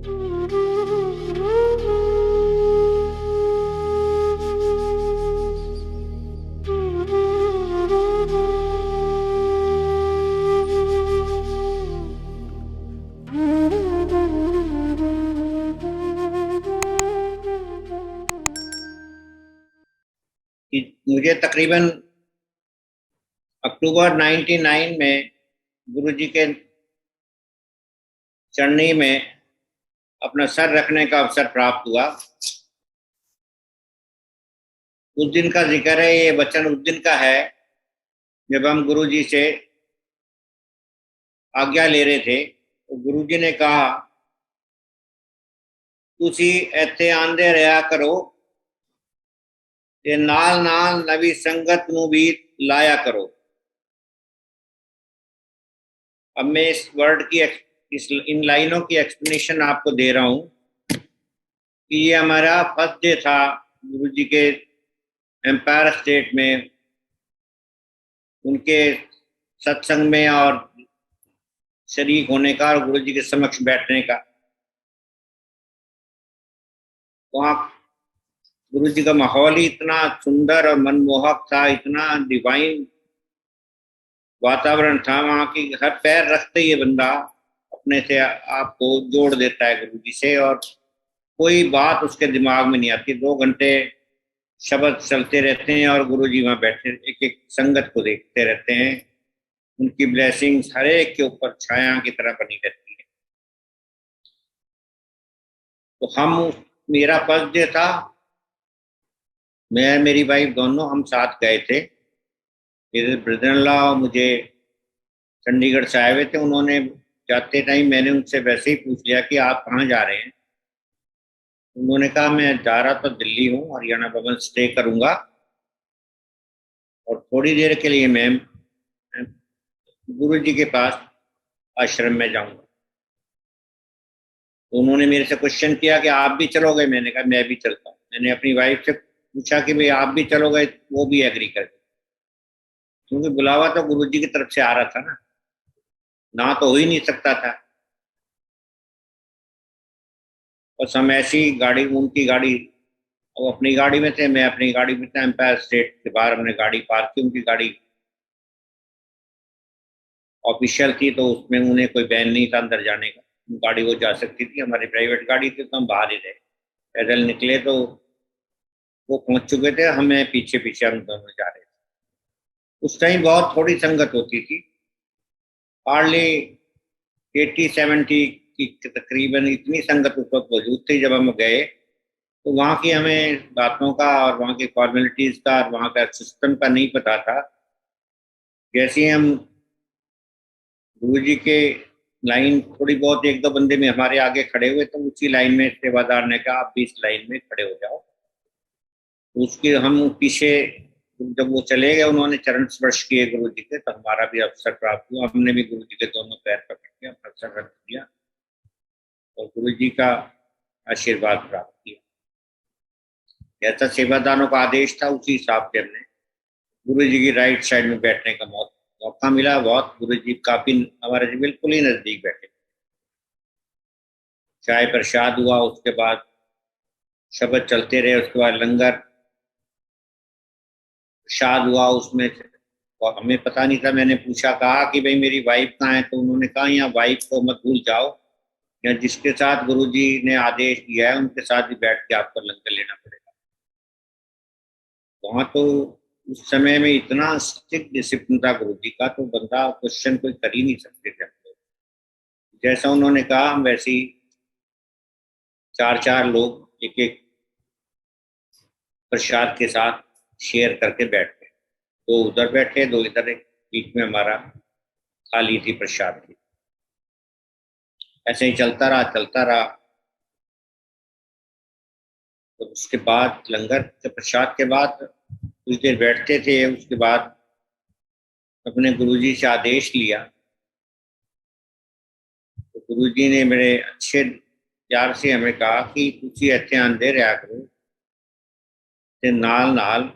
कि मुझे तकरीबन अक्टूबर 99 में गुरुजी के चरनी में अपना सर रखने का अवसर प्राप्त हुआ। उस दिन का जिक्र है, ये वचन उस दिन का है जब हम गुरुजी से आज्ञा ले रहे थे। तो गुरुजी ने कहा, तुसी ਇੱਥੇ ਆਂਦੇ ਰਿਹਾ करो ਤੇ नाल नाल नवी संगत ਨੂੰ भी लाया करो। अब मैं इस वर्ड की इन लाइनों की एक्सप्लेनेशन आपको दे रहा हूं कि ये हमारा फर्स्ट डे था गुरुजी के एम्पायर स्टेट में, उनके सत्संग में और शरीक होने का और गुरुजी के समक्ष बैठने का। वहाँ गुरुजी का माहौल ही इतना सुंदर और मनमोहक था, इतना डिवाइन वातावरण था। वहाँ की हर पैर रखते ही ये बंदा अपने से आपको जोड़ देता है गुरुजी से, और कोई बात उसके दिमाग में नहीं आती। 2 घंटे शब्द चलते रहते हैं और गुरुजी वहाँ बैठे एक एक संगत को देखते रहते हैं। उनकी ब्लेसिंग्स हर एक के ऊपर छाया की तरह बनी रहती है। तो मेरा फर्स्ट डे था, मैं मेरी वाइफ दोनों हम साथ गए थे। मेरे ब्रदर इन लॉ मुझे चंडीगढ़ से आए हुए थे। उन्होंने जाते टाइम मैंने उनसे वैसे ही पूछ लिया कि आप कहाँ जा रहे हैं। उन्होंने कहा मैं जा रहा तो दिल्ली हूँ, हरियाणा भवन स्टे करूँगा और थोड़ी देर के लिए मैं गुरु जी के पास आश्रम में जाऊँगा। तो उन्होंने मेरे से क्वेश्चन किया कि आप भी चलोगे। मैंने कहा मैं भी चलता हूँ। मैंने अपनी वाइफ से पूछा कि भाई आप भी चलोगे, वो भी एग्री कर, क्योंकि बुलावा तो गुरुजी की तरफ से आ रहा था ना तो हो ही नहीं सकता था। और हम ऐसी गाड़ी, उनकी गाड़ी, वो अपनी गाड़ी में थे, मैं अपनी गाड़ी में था। एम्पायर स्टेट के बाहर हमने गाड़ी पार्क की। उनकी गाड़ी ऑफिशियल थी तो उसमें उन्हें कोई बैन नहीं था अंदर जाने का, गाड़ी वो जा सकती थी। हमारी प्राइवेट गाड़ी थी तो हम बाहर ही रहे। पैदल निकले तो वो पहुंच चुके थे, हमें पीछे पीछे हम दोनों जा रहे थे। उस टाइम बहुत थोड़ी संगत होती थी, हार्डली 80-70 की तकरीबन इतनी संगत उस वक्त मौजूद थी जब हम गए। तो वहाँ की हमें बातों का और वहाँ की फॉर्मेलिटीज़ का और वहाँ का सिस्टम का नहीं पता था। जैसे ही हम गुरुजी के लाइन थोड़ी बहुत 1-2 बंदे में हमारे आगे खड़े हुए तो उसी लाइन में सेवादार ने कहा आप भी इस लाइन में खड़े हो जाओ। तो उसके हम पीछे जब वो चले गए, उन्होंने चरण स्पर्श किए गुरु जी के, तो हमारा भी अवसर प्राप्त हुआ। हमने भी गुरु जी के दोनों पैर पकड़ के अपना सर रख दिया और गुरु जी का आशीर्वाद प्राप्त किया। जैसा सेवादारों का आदेश था उसी हिसाब से हमने गुरु जी की राइट साइड में बैठने का मौका मिला। बहुत गुरु जी काफी हमारे से बिल्कुल ही नजदीक बैठे। चाय प्रसाद हुआ, उसके बाद शब्द चलते रहे, उसके बाद लंगर प्रसाद हुआ। उसमें और हमें पता नहीं था। मैंने पूछा, कहा कि भाई मेरी वाइफ कहाँ है, तो उन्होंने कहा यहाँ वाइफ को मत भूल जाओ, या जिसके साथ गुरुजी ने आदेश दिया है उनके साथ ही बैठ के आपको लंगर लेना पड़ेगा। वहाँ तो उस समय में इतना स्ट्रिक्ट डिसिप्लिन था गुरुजी का, तो बंदा क्वेश्चन कोई कर ही नहीं सकते थे। जैसा उन्होंने कहा हम वैसे ही 4-4 लोग एक एक प्रसाद के साथ शेयर करके बैठ गए। 2 उधर बैठे, 2 इधर, बीच में हमारा थाली थी प्रसाद की। ऐसे ही चलता रहा। तो उसके बाद लंगर के प्रसाद के बाद कुछ देर बैठते थे। उसके बाद अपने गुरुजी से आदेश लिया। तो गुरुजी ने मेरे अच्छे प्यार से हमें कहा कि तुसी इत्थे आंदे रहा करो ते नाल नाल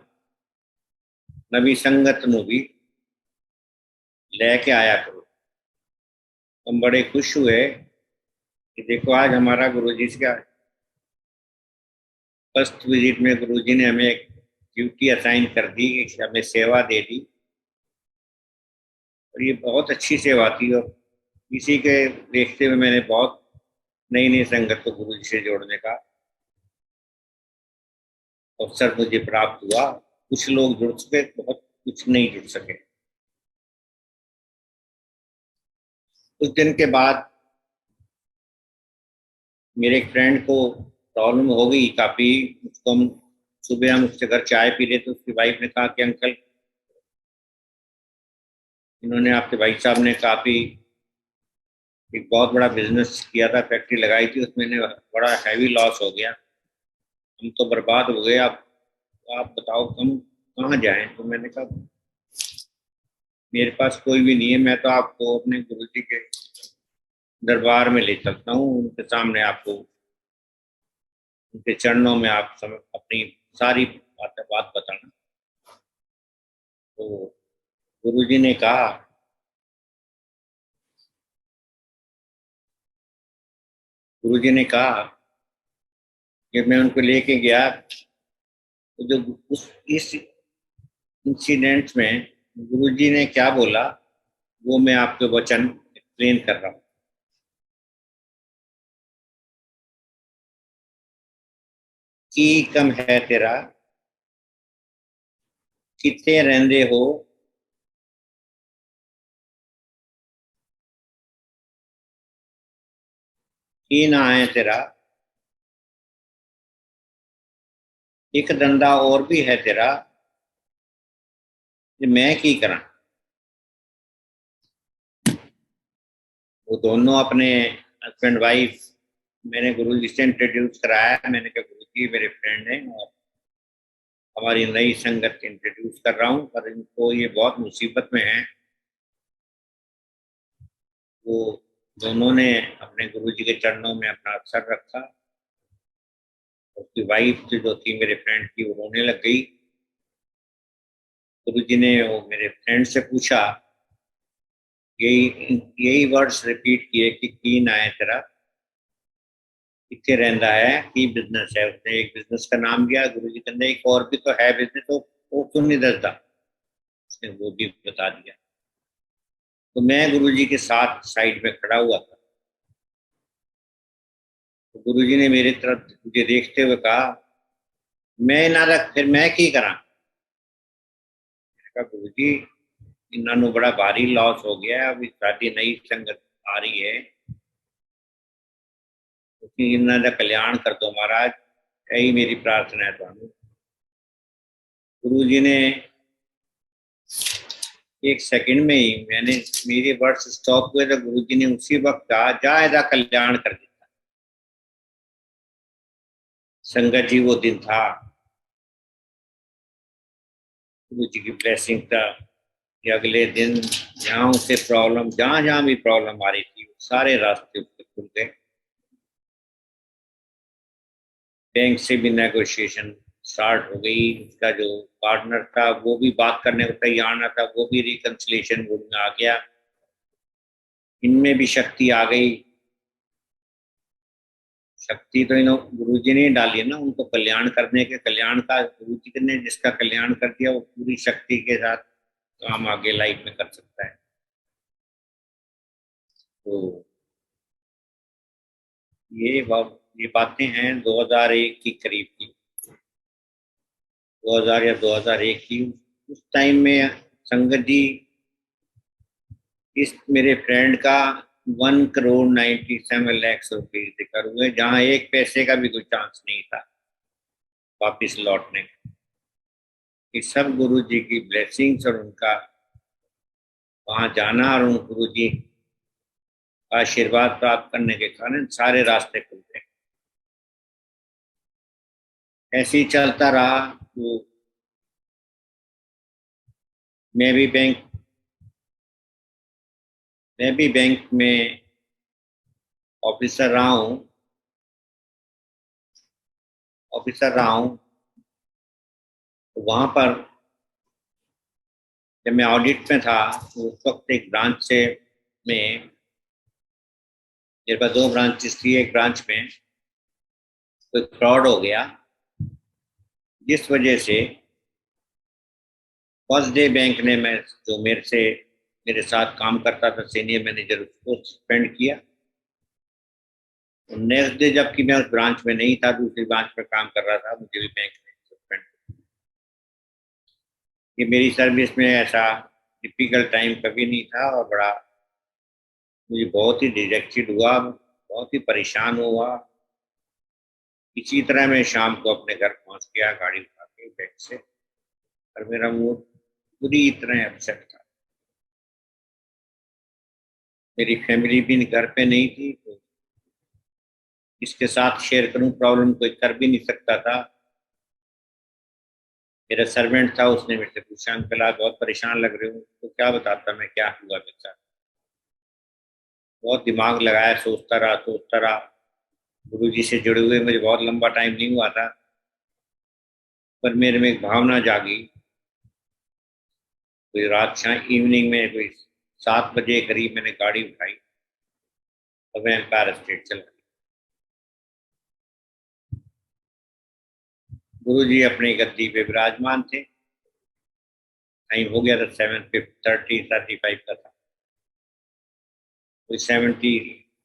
नवी संगत नूं भी लेके आया करो। हम बड़े खुश हुए कि देखो आज हमारा गुरुजी का फर्स्ट विजिट में गुरुजी ने हमें एक ड्यूटी असाइन कर दी, हमें सेवा दे दी, और ये बहुत अच्छी सेवा थी। और इसी के देखते हुए मैंने बहुत नई नई संगत को गुरुजी से जोड़ने का अवसर मुझे प्राप्त हुआ। कुछ लोग जुड़ सके, बहुत कुछ नहीं जुड़ सके। कुछ दिन के बाद मेरे एक फ्रेंड को प्रॉब्लम हो गई काफ़ी। उसको हम सुबह हम उससे घर चाय पी रहे तो उसकी वाइफ ने कहा कि अंकल, इन्होंने आपके भाई साहब ने काफ़ी एक बहुत बड़ा बिजनेस किया था, फैक्ट्री लगाई थी, उसमें बड़ा हैवी लॉस हो गया, हम तो बर्बाद हो गए। आप बताओ हम कहाँ जाएं? तो मैंने कहा मेरे पास कोई भी नहीं है, मैं तो आपको अपने गुरुजी के दरबार में ले चलता हूँ, उनके सामने आपको, उनके चरणों में आप अपनी सारी बात बताना। तो गुरुजी ने कहा, गुरुजी ने कहा कि मैं उनको लेके गया, तो जो उस इस इंसिडेंट में गुरुजी ने क्या बोला वो मैं आपके वचन एक्सप्लेन कर रहा हूँ। की कम है तेरा, कितने रहंदे हो, की ना है तेरा, एक धंधा और भी है तेरा, कि मैं की करा। वो दोनों अपने हस्बैंड वाइफ मैंने गुरुजी से इंट्रोड्यूस कराया। मैंने कहा गुरुजी मेरे फ्रेंड हैं और हमारी नई संगत इंट्रोड्यूस कर रहा हूँ, पर इनको ये बहुत मुसीबत में है। वो दोनों ने अपने गुरुजी के चरणों में अपना सर रखा। उसकी वाइफ जो थी मेरे फ्रेंड की, वो रोने लग गई। गुरुजी ने वो मेरे फ्रेंड से पूछा, यही यही वर्ड्स रिपीट किए कि की ना है तेरा, कितने रहता है, की बिजनेस है। उसने एक बिजनेस का नाम दिया। गुरुजी कहते एक और भी तो है बिजनेस, तो वो क्यों नहीं दसता? उसने वो भी बता दिया। तो मैं गुरुजी के साथ साइड में खड़ा हुआ था। तो गुरुजी ने मेरी तरफ मुझे देखते हुए कहा, मैं ना रख फिर मैं की करा। मैंने कहा गुरुजी इन्होंने बड़ा भारी लॉस हो गया है, अभी साडी नई संगत आ रही है, क्योंकि इन्हों का कल्याण कर दो महाराज, यही मेरी प्रार्थना है। थानू गुरुजी ने एक सेकंड में ही, मैंने मेरे वर्ड्स स्टॉप हुए तो गुरुजी ने उसी वक्त कहा, जा एदा कल्याण कर दिया। संगत जी वो दिन था, गुरुजी की ब्लेसिंग था कि अगले दिन जहाँ उसे प्रॉब्लम, जहाँ जहाँ भी प्रॉब्लम आ रही थी सारे रास्ते उसके खुल गए। बैंक से भी नेगोशिएशन स्टार्ट हो गई। उसका जो पार्टनर था वो भी बात करने को तैयार ना था, वो भी रिकंसिलेशन मूड में आ गया। इनमें भी शक्ति आ गई। शक्ति तो इन गुरुजी ने डाली ना उनको कल्याण करने के, कल्याण का गुरुजी ने जिसका कल्याण कर दिया वो पूरी शक्ति के साथ काम आगे लाइफ में कर सकता है। तो ये बातें हैं 2001 की करीब की, 2000 या 2001 की। उस टाइम में संगत जी इस मेरे फ्रेंड का 1,97,00,000 रुपये जिक्र हुए, जहाँ एक पैसे का भी कोई चांस नहीं था वापिस लौटने का। ये सब गुरु जी की ब्लेसिंग्स और उनका वहाँ जाना और उन गुरु जी का आशीर्वाद प्राप्त करने के कारण सारे रास्ते खुलते। ऐसे ही चलता रहा तो मैं भी बैंक में ऑफिसर रहा हूँ। तो वहाँ पर जब मैं ऑडिट में था तो उस वक्त एक ब्रांच से में मेरे पास दो ब्रांचेस थी। एक ब्रांच में कोई फ्रॉड हो गया, जिस वजह से फर्स्ट डे बैंक ने, मैं जो मेरे साथ काम करता था सीनियर मैनेजर, उसको सस्पेंड किया। नेक्स्ट डे जबकि मैं उस ब्रांच में नहीं था, दूसरी ब्रांच पर काम कर रहा था, मुझे भी बैंक ने सस्पेंड। ये मेरी सर्विस में ऐसा टिपिकल टाइम कभी नहीं था, और बड़ा मुझे बहुत ही डिजेक्टेड हुआ, बहुत ही परेशान हुआ। इसी तरह मैं शाम को अपने घर पहुंच गया गाड़ी उठा के बैंक से, और मेरा मूड पूरी तरह अपसेट था। मेरी फैमिली भी घर पे नहीं थी, तो इसके साथ शेयर करूं प्रॉब्लम, कोई कर भी नहीं सकता था। मेरा सर्वेंट था, उसने मेरे से पूछा, अंकल आप बहुत परेशान लग रहे हो, तो क्या बताता मैं क्या हुआ मेरे साथ। बहुत दिमाग लगाया, सोचता रहा। गुरु जी से जुड़े हुए मुझे बहुत लंबा टाइम नहीं हुआ था, पर मेरे में एक भावना जागी। कोई रात शाम इवनिंग में कोई 7 बजे करीब मैंने गाड़ी उठाई और मैं एम्पायर स्टेट चला गया। गुरु जी अपनी गद्दी पे विराजमान थे। टाइम हो गया था 7:30 का था। कोई 70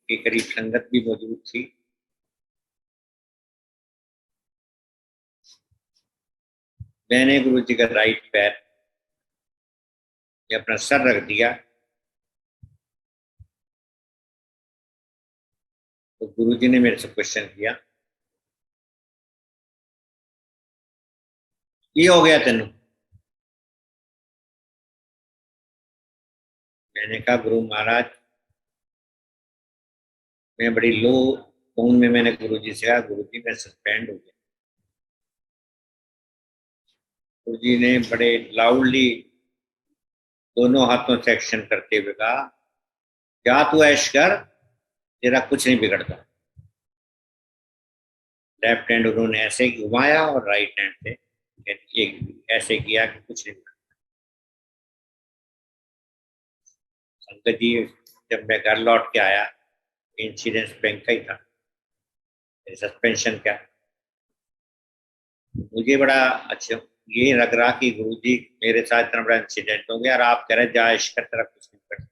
के करीब संगत भी मौजूद थी। मैंने गुरु जी का राइट पैर पे अपना सर रख दिया, तो गुरु जी ने मेरे से क्वेश्चन किया, ये हो गया तेनों? मैंने कहा गुरु महाराज, मैं बड़ी लो टोन में मैंने गुरु जी से कहा, गुरु जी मैं सस्पेंड हो गया। गुरु जी ने बड़े लाउडली दोनों हाथों से एक्शन करते हुए कहा, क्या तू ऐश कर, तेरा कुछ नहीं बिगड़ता। लेफ्ट हैंड उन्होंने ऐसे घुमाया और राइट हैंड से एक ऐसे किया कि कुछ नहीं बिगड़ा। संगत जी, जब मैं घर लौट के आया, इंश्योरेंस बैंक का ही था, सस्पेंशन क्या, मुझे बड़ा अच्छा ये लग रहा कि गुरुजी मेरे साथ इतना बड़ा इंसिडेंट हो गया और आप कह रहे जा इश्क तेरा कुछ नहीं कर।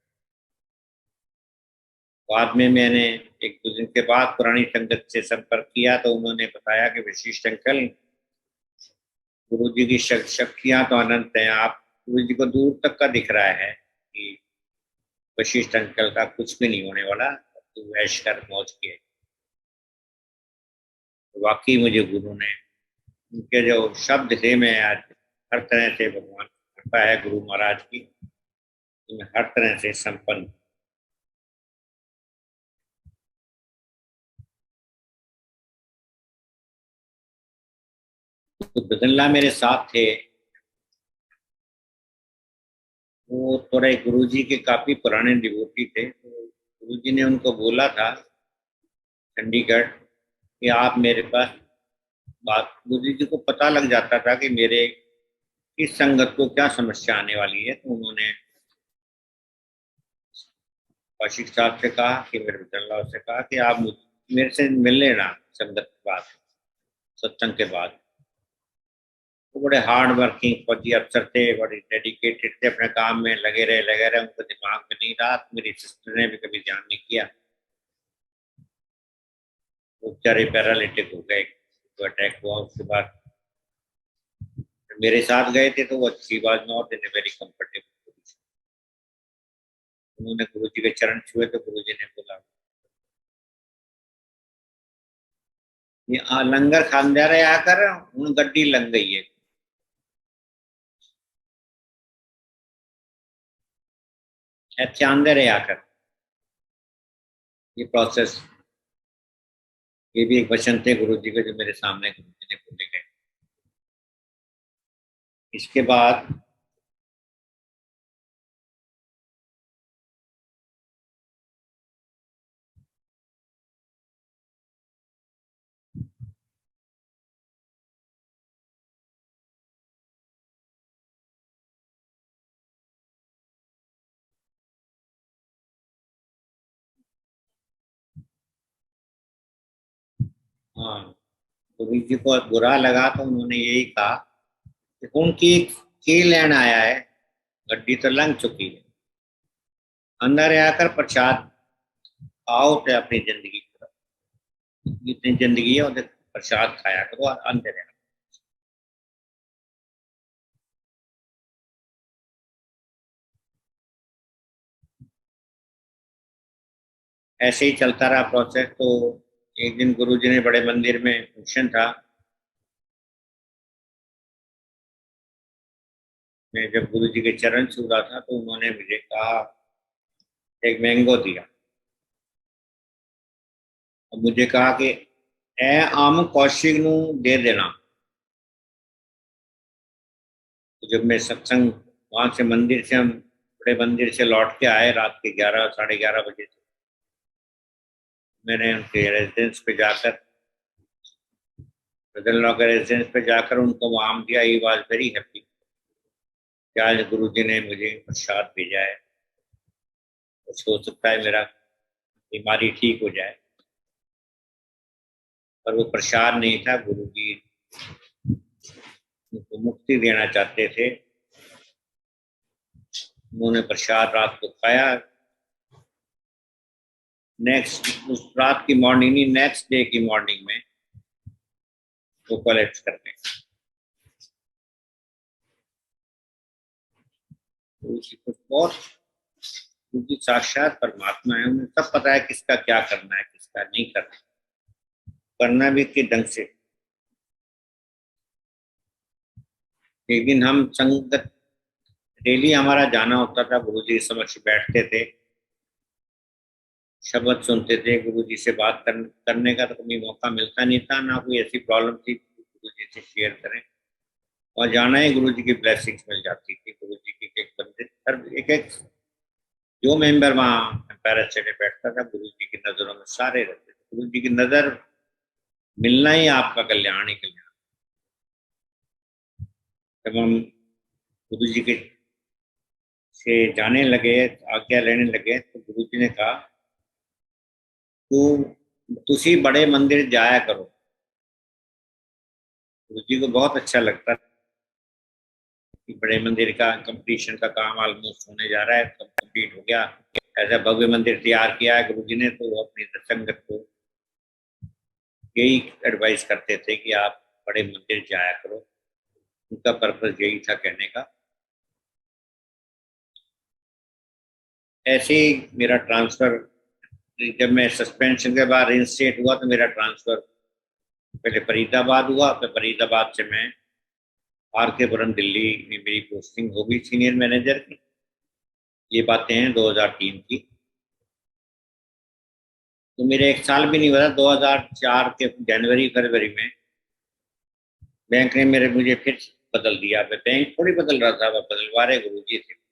बाद में मैंने एक दो दिन के बाद पुरानी संगत से संपर्क किया, तो उन्होंने बताया कि वशिष्ठ अंकल, गुरु जी की शक्तियां तो अनंत हैं, आप गुरु जी को दूर तक का दिख रहा है कि वशिष्ठ अंकल का कुछ भी नहीं होने वाला, तू ऐश कर मौज किए। तो वाकई मुझे गुरु ने, उनके जो शब्द थे, मैं आज हर तरह से, भगवान की कृपा है गुरु महाराज की, तो मैं हर तरह से संपन्न। तो बदल्ला मेरे साथ थे, वो थोड़े गुरुजी के काफी पुराने डिवोटी थे, तो गुरुजी ने उनको बोला था चंडीगढ़ कि आप मेरे पास बात, गुरुजी जी को पता लग जाता था कि मेरे इस संगत को क्या समस्या आने वाली है, तो उन्होंने कौशिक साहब से कहा कि मेरे बदल्ला से कहा कि आप मेरे से मिल लेना संगत के बाद, सत्संग के बाद। वो बड़े हार्ड वर्किंग फौजी अफसर थे, बड़े डेडिकेटेड थे, अपने काम में लगे रहे, उनको दिमाग में नहीं रहा। मेरी सिस्टर ने भी कभी ध्यान नहीं किया, वो बेचारे पैरालिटिक हो गए, तो अटैक हुआ। उसके बाद मेरे साथ गए थे, तो वो अच्छी बात, not in very comfortable position. उन्होंने गुरु जी के चरण छुए, तो गुरु जी ने बोला, ये लंगर खांदे रहे आकर हूं गड्डी लग गई है। ऐसे आंदे रहे आकर, ये प्रोसेस, ये भी एक वचन थे गुरु जी के, जो मेरे सामने गुरु जी ने बोले गए। इसके बाद हाँ, गुरु जी को बुरा लगा तो उन्होंने यही कहा कि उनकी की लेन आया है, गड्डी तो लंघ चुकी है, अंदर आकर प्रसाद आओ तो अपनी जिंदगी करो, जितनी जिंदगी है उसे प्रसाद खाया करो और अंदर आओ। ऐसे ही चलता रहा प्रोसेस। तो एक दिन गुरु जी ने बड़े मंदिर में फंक्शन था, मैं जब गुरु जी के चरण छू रहा था तो उन्होंने मुझे कहा, एक मैंगो दिया और मुझे कहा कि ए आम कौशिक नू दे देना। तो जब मैं सत्संग वहां से मंदिर से हम बड़े मंदिर से लौट के आए रात के 11 साढ़े 11 बजे, मैंने उनके रेजिडेंस पे जाकर, ब्रदर लॉ के रेजिडेंस पे जाकर उनको वो आम दिया। ही वॉज वेरी हैप्पी कि आज गुरु जी ने मुझे प्रसाद भेजा है, कुछ हो सकता है मेरा बीमारी ठीक हो जाए। पर वो प्रसाद नहीं था, गुरु जी उनको मुक्ति देना चाहते थे। उन्होंने प्रसाद रात को खाया। नेक्स्ट उस रात की मॉर्निंग नहीं, नेक्स्ट डे की मॉर्निंग में वो कलेक्ट करते हैं। तो उसी कुछ बहुत, क्योंकि साक्षात परमात्मा है, उन्हें सब पता है किसका क्या करना है, किसका नहीं करना, करना भी किस ढंग से। एक दिन हम संगत, डेली हमारा जाना होता था, गुरु जी समक्ष बैठते थे, शब्द सुनते थे। गुरु जी से बात करने का तो कभी मौका मिलता नहीं था, ना कोई ऐसी प्रॉब्लम थी गुरु जी से शेयर करें। और जाना ही गुरु जी की ब्लेसिंग्स मिल जाती थी। गुरु जी की एक बंदे हर एक एक जो मेंबर वहाँ पैलेस में बैठता था, गुरु जी की नजरों में सारे रहते थे। गुरु जी की नजर मिलना ही आपका कल्याण ही कल्याण। जब हम गुरु जी के से जाने लगे, आज्ञा लेने लगे, तो गुरु जी ने कहा, तू तुसी बड़े मंदिर जाया करो। गुरु जी को बहुत अच्छा लगता कि बड़े मंदिर का कंप्लीशन का काम ऑलमोस्ट होने जा रहा है, सब कंप्लीट हो गया, ऐसा भव्य मंदिर तैयार किया है गुरु जी ने। तो वो अपनी संगत को यही एडवाइस करते थे कि आप बड़े मंदिर जाया करो। उनका पर्पज यही था कहने का। ऐसे ही मेरा ट्रांसफर, जब मैं सस्पेंशन के बाद रिइंस्टेट हुआ तो मेरा ट्रांसफर पहले फरीदाबाद हुआ, फिर फरीदाबाद से मैं आर के पुरम दिल्ली में मेरी पोस्टिंग हो गई सीनियर मैनेजर की। ये बातें हैं 2003 की। तो मेरे एक साल भी नहीं हुआ था, 2004 के जनवरी फरवरी में बैंक ने मेरे मुझे फिर बदल दिया। बैंक थोड़ी बदल रहा था, वह बदलवा रहे गुरु जी थे।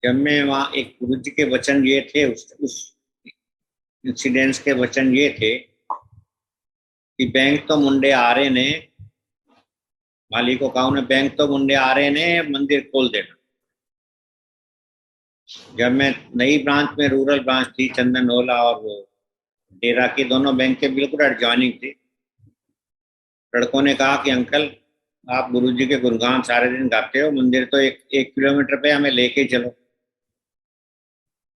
जब मैं वहाँ, एक गुरु जी के वचन ये थे, उस इंसिडेंस के वचन ये थे कि बैंक तो मुंडे आ रहे ने, माली को कहा उन्हें, बैंक तो मुंडे आ रहे ने, मंदिर खोल देना। जब मैं नई ब्रांच में, रूरल ब्रांच थी चंदन ओला और वो डेरा की, दोनों बैंक के बिल्कुल एडजॉइनिंग थी। लड़कों ने कहा कि अंकल आप गुरुजी के गुणगान सारे दिन गाते हो, मंदिर तो एक किलोमीटर पे, हमें लेके चलो।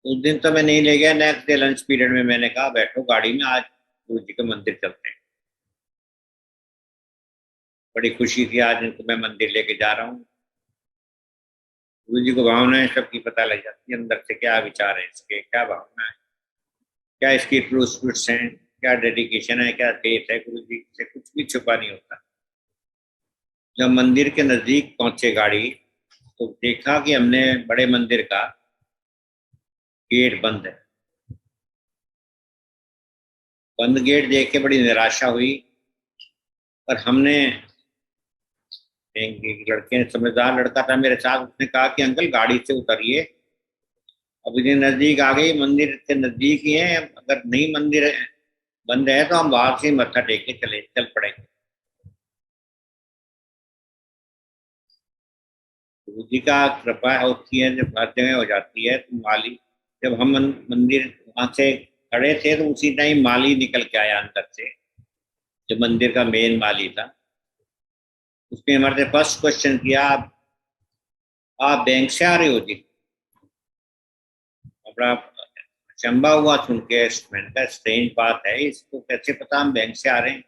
उस दिन तो मैं नहीं ले गया। नेक्स्ट डे लंच पीरियड में मैंने कहा बैठो गाड़ी में, आज गुरु जी के मंदिर चलते हैं। बड़ी खुशी थी, आज इनको मैं मंदिर लेके जा रहा हूँ। गुरु जी को भावनाएं सबकी पता लग जाती है, अंदर से क्या विचार है इसके, क्या भावना है, क्या इसकी ट्रू स्पिरिट्स हैं, क्या डेडिकेशन है, क्या फेथ है। गुरु जी से कुछ भी छुपा नहीं होता। जब मंदिर के नजदीक पहुंचे गाड़ी, तो देखा कि हमने बड़े मंदिर का गेट बंद है। बंद गेट देख के बड़ी निराशा हुई। पर हमने, एक लड़के, समझदार लड़का था मेरे साथ, उसने कहा कि अंकल गाड़ी से उतरिए, अब इतने नजदीक आ गई, मंदिर के नजदीक ही है, अगर नहीं मंदिर बंद है तो हम बाहर से मत्था टेक के चल पड़ेंगे। गुरु जी का कृपा होती है, जब हर जगह हो जाती है। तो माली, जब हम मंदिर वहां से खड़े थे तो उसी टाइम माली निकल के आया अंदर से, जो मंदिर का मेन माली था। उसने हमारे से फर्स्ट क्वेश्चन किया, आप बैंक से आ रहे हो जी? बड़ा अचंभा हुआ सुन के। मैंने कहा स्ट्रेंज बात है, इसको कैसे पता हम बैंक से आ रहे हैं?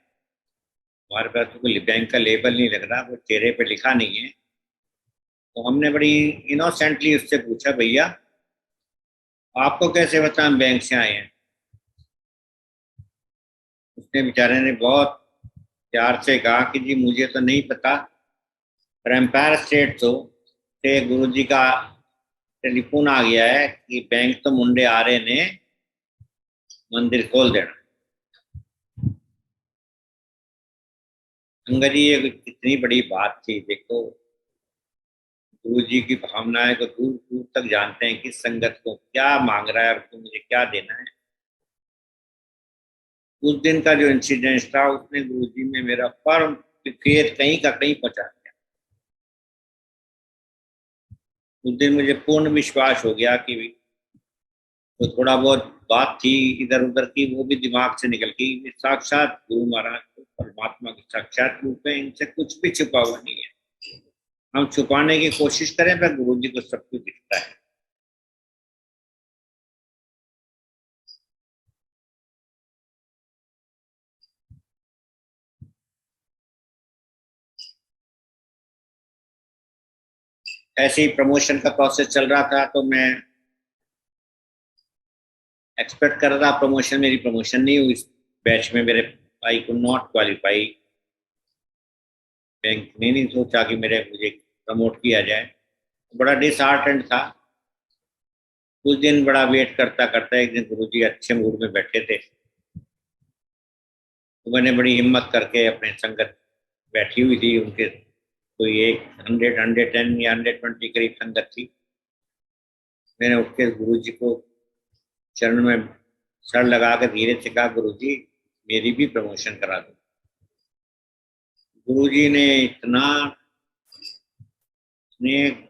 हमारे पास तो कोई बैंक का लेबल नहीं लग रहा, कोई चेहरे पे लिखा नहीं है। तो हमने बड़ी इनोसेंटली उससे पूछा, भैया आपको कैसे पता हम बैंक से आए हैं? उसने बेचारे ने बहुत प्यार से कहा कि जी मुझे तो नहीं पता, पर एम्पायर स्टेट तो से गुरु जी का टेलीफोन आ गया है कि बैंक तो मुंडे आ रहे ने, मंदिर खोल देना। अंगद जी, ये कितनी बड़ी बात थी। देखो, गुरु जी की भावनाएं को दूर दूर तक जानते हैं, किस संगत को क्या मांग रहा है और तो मुझे क्या देना है। उस दिन का जो इंसिडेंस था, उसने गुरु जी में मेरा फर्म फेथ कहीं का कहीं पहुंचा दिया। उस दिन मुझे पूर्ण विश्वास हो गया कि तो थोड़ा बहुत बात थी इधर उधर की, वो भी दिमाग से निकल गई। साक्षात गुरु महाराज तो परमात्मा के साक्षात रूप है, इनसे कुछ भी छुपा हुआ नहीं है। हम छुपाने की कोशिश करें पर गुरु जी को सब कुछ दिखता है। ऐसे ही प्रमोशन का प्रोसेस चल रहा था, तो मैं एक्सपेक्ट कर रहा था प्रमोशन, मेरी प्रमोशन नहीं हुई। बैच में मेरे I could not qualify. Bank ने नहीं सोचा कि मेरे मुझे प्रमोट किया जाए। बड़ा डिसहार्टेंड था उस दिन। बड़ा वेट करता करता एक दिन गुरुजी अच्छे मूड में बैठे थे, तो मैंने बड़ी हिम्मत करके अपने संगत बैठी हुई थी उनके, कोई एक 110 या 120 करीब संगत थी। मैंने उठ के गुरु जी को चरण में सर लगा कर धीरे से कहा, गुरु जी मेरी भी प्रमोशन करा दो। गुरु जी ने इतने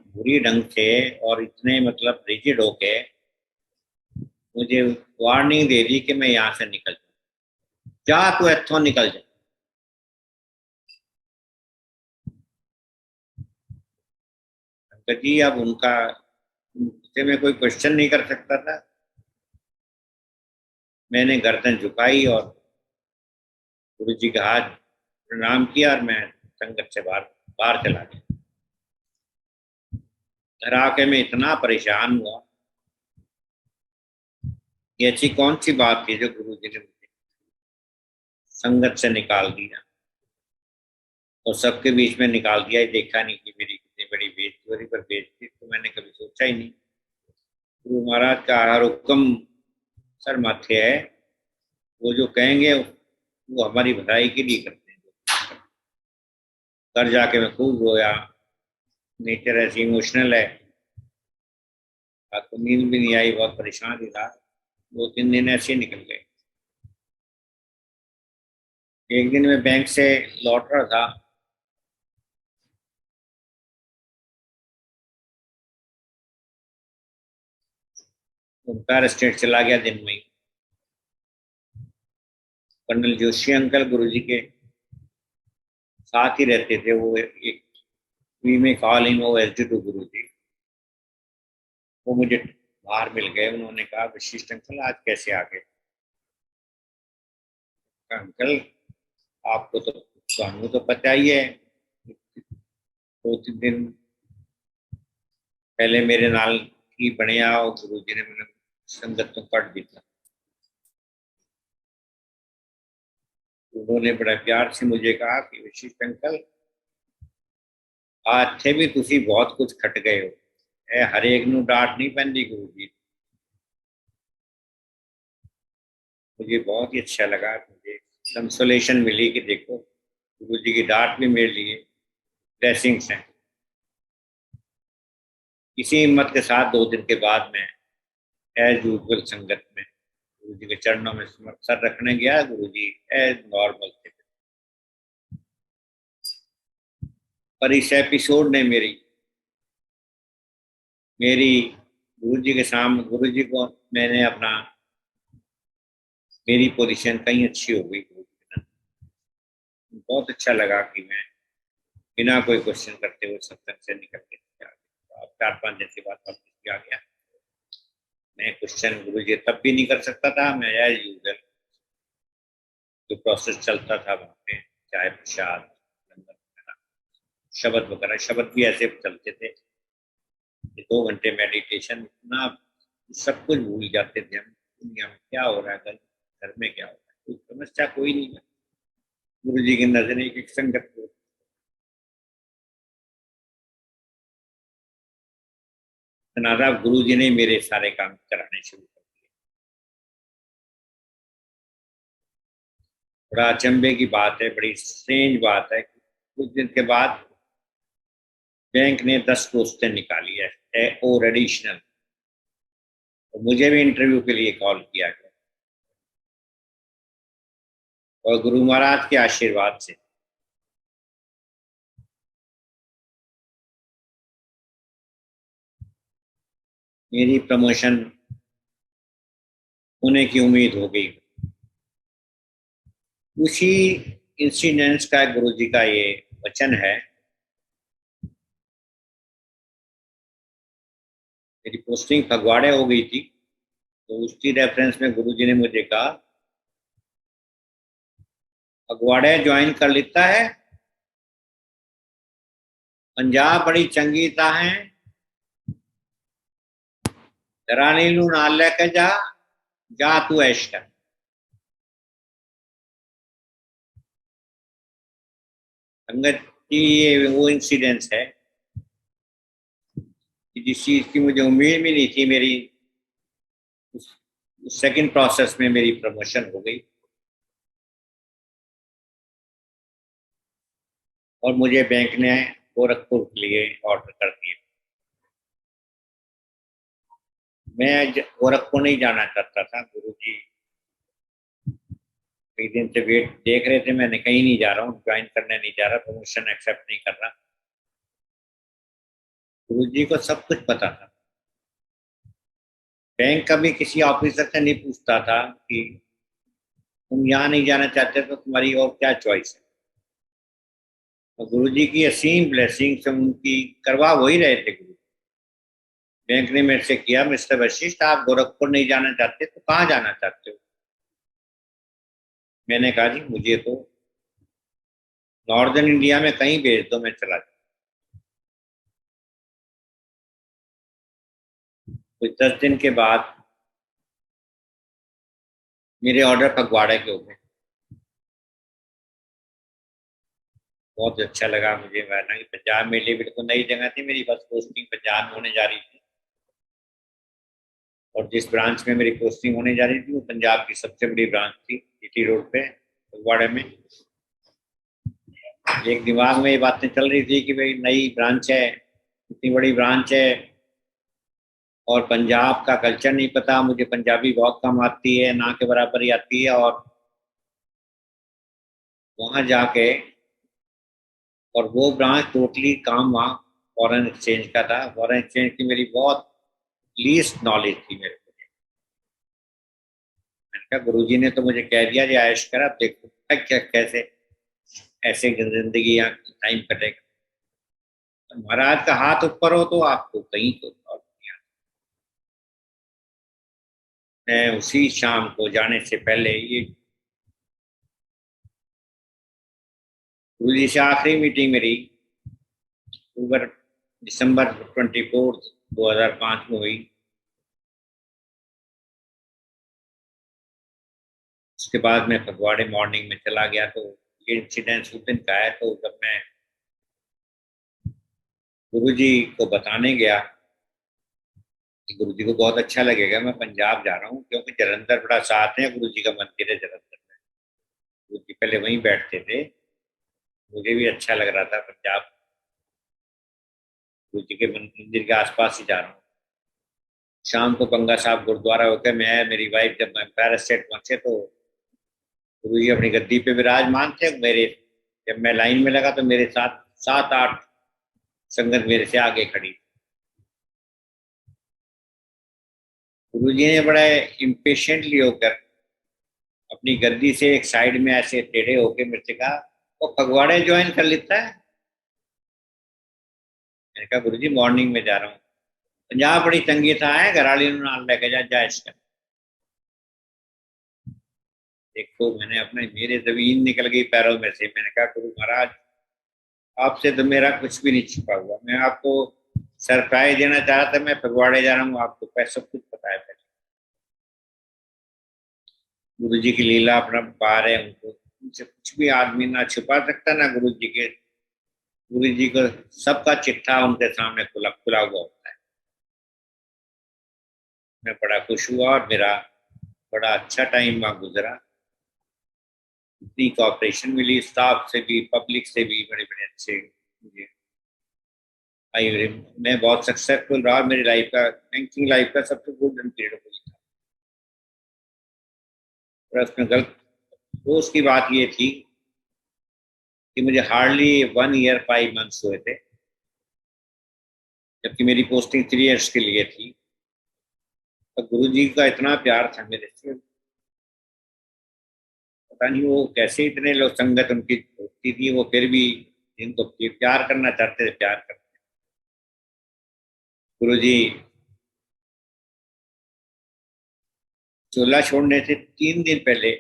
बुरी ढंग से और इतने मतलब रिजिड होके मुझे वार्निंग दे दी कि मैं यहाँ से निकल जाऊँ, जा तू इत्थों निकल जा। अंकल जी, अब उनका उनसे मैं कोई क्वेश्चन नहीं कर सकता था। मैंने गर्दन झुकाई और गुरु जी का हाथ प्रणाम किया और मैं संगत से बाहर बाहर चला गया। घर आके मैं इतना परेशान हुआ कि ऐसी कौन सी बात थी जो गुरु जी ने मुझे संगत से निकाल दिया, और सबके बीच में निकाल दिया। ये देखा नहीं कि मेरी कितनी बड़ी बेइज्जती हो रही, पर बेइज्जती तो मैंने कभी सोचा ही नहीं। गुरु महाराज का हर हुक्म सर माथे है, वो जो कहेंगे वो हमारी भलाई के लिए करते हैं। घर जाके मैं खूब रोया। नेचर ऐसी इमोशनल है। रात को नींद भी नहीं आई, बहुत परेशान ही था। 2-3 दिन ऐसे ही निकल गए। एक दिन मैं बैंक से लौट रहा था, ओमकार स्टेट चला गया दिन में ही। कर्नल जोशी अंकल गुरुजी के साथ ही रहते थे। वो एक वी में कॉल इन वो एसडी टू गुरु जी, वो मुझे बाहर मिल गए। उन्होंने कहा, वशिष्ठ अंकल आज कैसे आ गए? अंकल आपको तो स्वामी तो पता ही है, 2-3 दिन पहले मेरे नाल की बढ़िया और गुरु जी ने मैंने संगत तो कट दी था। उन्होंने बड़ा प्यार से मुझे कहा कि वशिष्ठ अंकल आज थे भी तुसी बहुत कुछ खट गए हो, ए हर एक नू डांट नहीं पैंदी गुरु जी। मुझे बहुत ही अच्छा लगा, मुझे कंसोलेशन मिली कि देखो गुरु जी की डांट भी मेरे लिए ब्लेसिंग्स हैं। इसी हिम्मत के साथ 2 दिन के बाद मैं एज यूजुअल संगत में गुरु जी के चरणों में सर रखने गया। गुरु जी एज नॉर्मल थे। पर इस एपिसोड ने मेरी मेरी गुरु जी को मैंने अपना, मेरी पोजीशन कहीं अच्छी हो गई गुरु जी के नाम। बहुत अच्छा लगा कि मैं बिना कोई क्वेश्चन करते हुए सत्संग से निकल के आ गया। अब 4-5 दिन के बाद वापस आ गया। मैं क्वेश्चन गुरु जी तब भी नहीं कर सकता था। मैं एज यूजल जो प्रोसेस चलता था वहाँ पे, चाय प्रसाद, लंगर वगैरह, शब्द वगैरह, शब्द भी ऐसे चलते थे कि 2 घंटे मेडिटेशन, इतना सब कुछ भूल जाते थे हम। दुनिया में क्या हो रहा है, घर में क्या हो रहा है, कोई समस्या कोई नहीं है। गुरु जी की नजर एक संगत को। नादा गुरु जी ने मेरे सारे काम कराने शुरू कर दिए। बड़ा अचंभे की बात है, बड़ी स्ट्रेंज बात है। कुछ दिन के बाद बैंक ने 10 पोस्टें निकाली है और एडिशनल, तो मुझे भी इंटरव्यू के लिए कॉल किया गया, और गुरु महाराज के आशीर्वाद से मेरी प्रमोशन होने की उम्मीद हो गई। उसी इंसिडेंस का गुरु जी का ये वचन है। मेरी पोस्टिंग फगवाड़े हो गई थी, तो उसकी रेफरेंस में गुरु जी ने मुझे कहा, फगवाड़े ज्वाइन कर लेता है, पंजाब बड़ी चंगी ता है, दरानी नू नाल लेके जा, जा तू ऐश कर। संगत की ये वो इंसिडेंस है कि जिस चीज की मुझे उम्मीद भी नहीं थी, मेरी उस सेकंड प्रोसेस में मेरी प्रमोशन हो गई, और मुझे बैंक ने गोरखपुर के लिए ऑर्डर कर दिया। मैं गोरखपुर नहीं जाना चाहता था। गुरु जी कई दिन से वेट देख रहे थे, मैंने कहीं नहीं जा रहा हूँ, ज्वाइन करने नहीं जा रहा, प्रमोशन एक्सेप्ट नहीं कर रहा। गुरु जी को सब कुछ पता था। बैंक का भी किसी ऑफिसर से नहीं पूछता था कि तुम यहाँ नहीं जाना चाहते तो तुम्हारी और क्या चॉइस है। तो गुरु जी की असीम ब्लेसिंग से उनकी करवा वही रहे थे गुरु। बैंक ने मेरे से किया, मिस्टर वशिष्ठ आप गोरखपुर नहीं जाना चाहते तो कहाँ जाना चाहते हो? मैंने कहा जी मुझे तो नॉर्दर्न इंडिया में कहीं भेज दो, मैं चला जाऊँ। कुछ 10 दिन के बाद मेरे ऑर्डर फगवाड़े के हो गए। बहुत अच्छा लगा मुझे, वरना कि पंजाब मेरे लिए बिल्कुल नई जगह थी। मेरी बस पोस्टिंग पंजाब में होने जा रही थी, और जिस ब्रांच में मेरी पोस्टिंग होने जा रही थी वो पंजाब की सबसे बड़ी ब्रांच थी, जीटी रोड पे फगवाड़े में। एक दिमाग में ये बातें चल रही थी कि भाई नई ब्रांच है, इतनी बड़ी ब्रांच है, और पंजाब का कल्चर नहीं पता मुझे, पंजाबी बहुत कम आती है, ना के बराबर ही आती है। और वहां जाके, और वो ब्रांच टोटली काम वहाँ फॉरेन एक्सचेंज का था। फॉरेन एक्सचेंज की मेरी बहुत लीस्ट नॉलेज थी मेरे को। मैंने कहा गुरुजी ने तो मुझे कह दिया जी आयश कर, अब देखो क्या कैसे ऐसे जिंदगी यहाँ टाइम कटेगा। तो महाराज का हाथ ऊपर हो तो आपको कहीं तो और नहीं आना। मैं उसी शाम को जाने से पहले ये गुरु जी से आखिरी मीटिंग मेरी अक्टूबर दिसंबर 24 2005 में हुई। उसके बाद मैं फगवाड़े मॉर्निंग में चला गया। तो ये इंसिडेंस उस दिन का है। तो जब मैं गुरु जी को बताने गया कि गुरु जी को बहुत अच्छा लगेगा मैं पंजाब जा रहा हूँ, क्योंकि जलंधर बड़ा साथ है, गुरु जी का मंदिर है जलंधर में, गुरु जी पहले वहीं बैठते थे। मुझे भी अच्छा लग रहा था पंजाब, गुरु जी के मंदिर के आसपास ही जा रहा हूँ। शाम को बंगा साहब गुरुद्वारा होकर मैं मेरी वाइफ जब एम्पायर स्टेट पहुंचे, तो गुरु जी अपनी गद्दी पे विराजमान थे। मेरे जब मैं लाइन में लगा तो मेरे साथ 7-8 संगत मेरे से आगे खड़ी। गुरुजी ने बड़ा इम्पेशेंटली होकर अपनी गद्दी से एक साइड में ऐसे टेढ़े होके मेरे से कहा, वो फगवाड़े ज्वाइन कर लेता है। मैंने कहा गुरुजी मॉर्निंग में जा रहा हूँ, पंजाब बड़ी तंगी था है, घराली नाल लेके जा इसका। देखो मैंने अपने, मेरे जमीन निकल गई पैरों में से। मैंने कहा गुरु महाराज आपसे तो मेरा कुछ भी नहीं छिपा हुआ, मैं आपको सरप्राइज देना चाह रहा था, मैं फगवाड़े जा रहा हूँ, आपको पैसा कुछ पता है पहले। गुरु जी की लीला अपना पार है, उनको उनसे कुछ भी आदमी ना छुपा सकता ना गुरु जी के। गुरु जी को सबका चिट्ठा उनके सामने खुला खुला हुआ होता है। मैं बड़ा खुश हुआ और मेरा बड़ा अच्छा टाइम वहाँ गुजरा। इतनी कॉपरेशन मिली स्टाफ से भी, पब्लिक से भी, बड़े बड़े अच्छे मुझे आई। मैं बहुत सक्सेसफुल रहा, मेरी लाइफ का, बैंकिंग लाइफ का सबसे गोल्डन पीरियड हुई था। और उसमें गलत दोस्त की बात ये थी कि मुझे हार्डली 1 ईयर 5 मंथ्स हुए थे, जबकि मेरी पोस्टिंग 3 इयर्स के लिए थी। तो गुरु जी का इतना प्यार था मेरे से, पता नहीं वो कैसे इतने लोग, संगत उनकी होती थी, वो फिर भी जिनको प्यार करना चाहते थे प्यार करते। गुरु जी चोला छोड़ने से 3 दिन पहले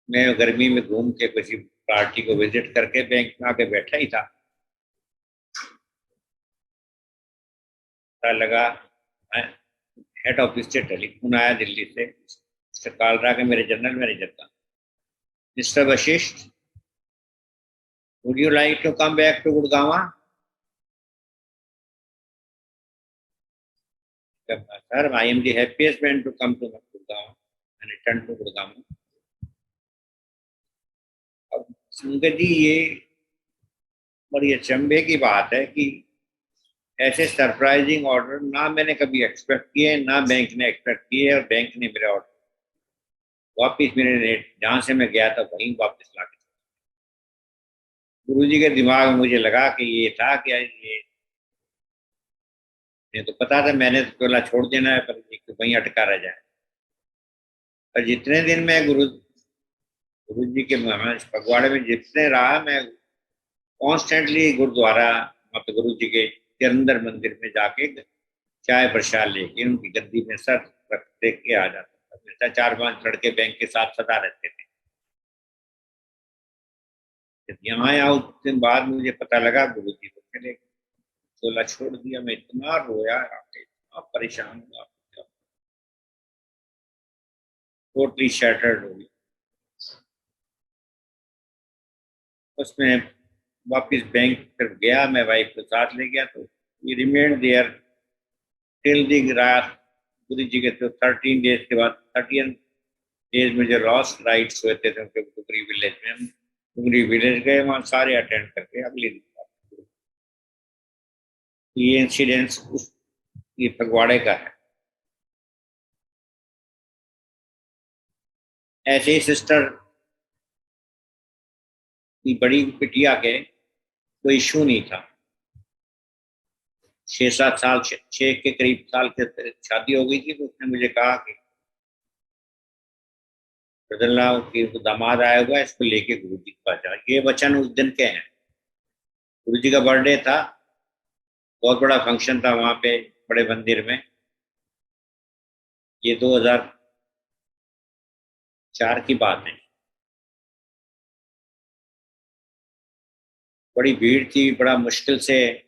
मैं गर्मी में घूम के किसी पार्टी को विजिट करके बैंक में आके बैठा ही था। पता लगा हेड ऑफिस से टेलीफोन आया दिल्ली से, मिस्टर कालरा के, मेरे जनरल मैनेजर का। Mister Vashisht, would you like to come back to Gurgaon? Sir I am the happiest man to come to Gurgaon and return to Gurgaon. अब संगत जी ये बड़ी अचंभे की बात है कि ऐसे सरप्राइजिंग ऑर्डर ना मैंने कभी एक्सपेक्ट किए, ना बैंक ने एक्सपेक्ट किए, और बैंक ने मेरा ऑर्डर वापिस, मेरे रेट जहाँ से मैं गया था वहीं वापस ला के। गुरु जी के दिमाग में मुझे लगा कि ये था कि ये तो पता था मैंने तो टोला छोड़ देना है, पर वहीं अटका रह जाए। पर जितने दिन मैं गुरु जी के फगवाड़े में जितने रहा, मैं कॉन्स्टेंटली गुरुद्वारा वहाँ पे गुरु जी के अंदर मंदिर में जाके चाय प्रसाद लेके उनकी गद्दी में सर रख दे के आ जाता था। मेरे 4-5 लड़के बैंक के साथ सदा रहते थे। जब यहाँ आया उस दिन बाद मुझे पता लगा गुरु जी को चले चोला छोड़ दिया, मैं इतना रोया, इतना परेशान हुआ, टोटली शैटर्ड हो गई। उसमें वापस बैंक फिर गया, मैं वाइफ को साथ ले गया, तो we remained there till the रात। गुरु जी के तो 13 डेज के बाद, 30 डेज में जो लॉस्ट राइट्स हुए थे उनके डुगरी विलेज में, हम डुगरी विलेज गए, वहाँ सारे अटेंड करके अगले दिन ये इंसिडेंस उस ये फगवाड़े का है। ऐसे ही सिस्टर की बड़ी बिटिया के कोई इशू नहीं था, 6-7 साल, 6 के करीब साल के शादी हो गई थी, तो उसने मुझे कहा कि बदलना की दामाद आया हुआ है, इसको लेके गुरु जी के पास जाओ। ये वचन उस दिन के हैं। गुरु जी का बर्थडे था, बहुत बड़ा फंक्शन था वहां पे बड़े मंदिर में। ये 2004 की बात है। बड़ी भीड़ थी, बड़ा मुश्किल से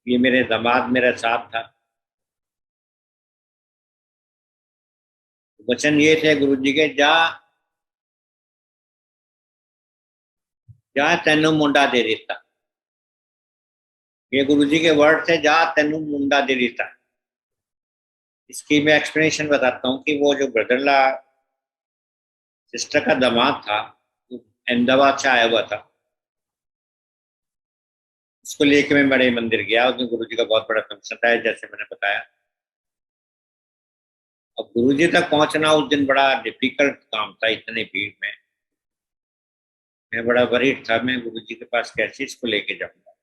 ये मेरे दामाद मेरे साथ था। वचन ये थे गुरु जी के, जा जा तेनू मुंडा दे देता। ये गुरु जी के वर्ड थे, जा तेनू मुंडा दे देता। इसकी मैं एक्सप्लेनेशन बताता हूँ कि वो जो ब्रदरला सिस्टर का दामाद था, वो अहमदाबाद से आया हुआ था। उसको लेके मैं बड़े मंदिर गया, उसमें गुरु जी का बहुत बड़ा फंक्शन था जैसे मैंने बताया। अब गुरु जी तक पहुंचना उस दिन बड़ा डिफिकल्ट काम था, इतने भीड़ में। मैं बड़ा वरीड था, मैं गुरु जी के पास कैसे इसको लेके जाऊंगा।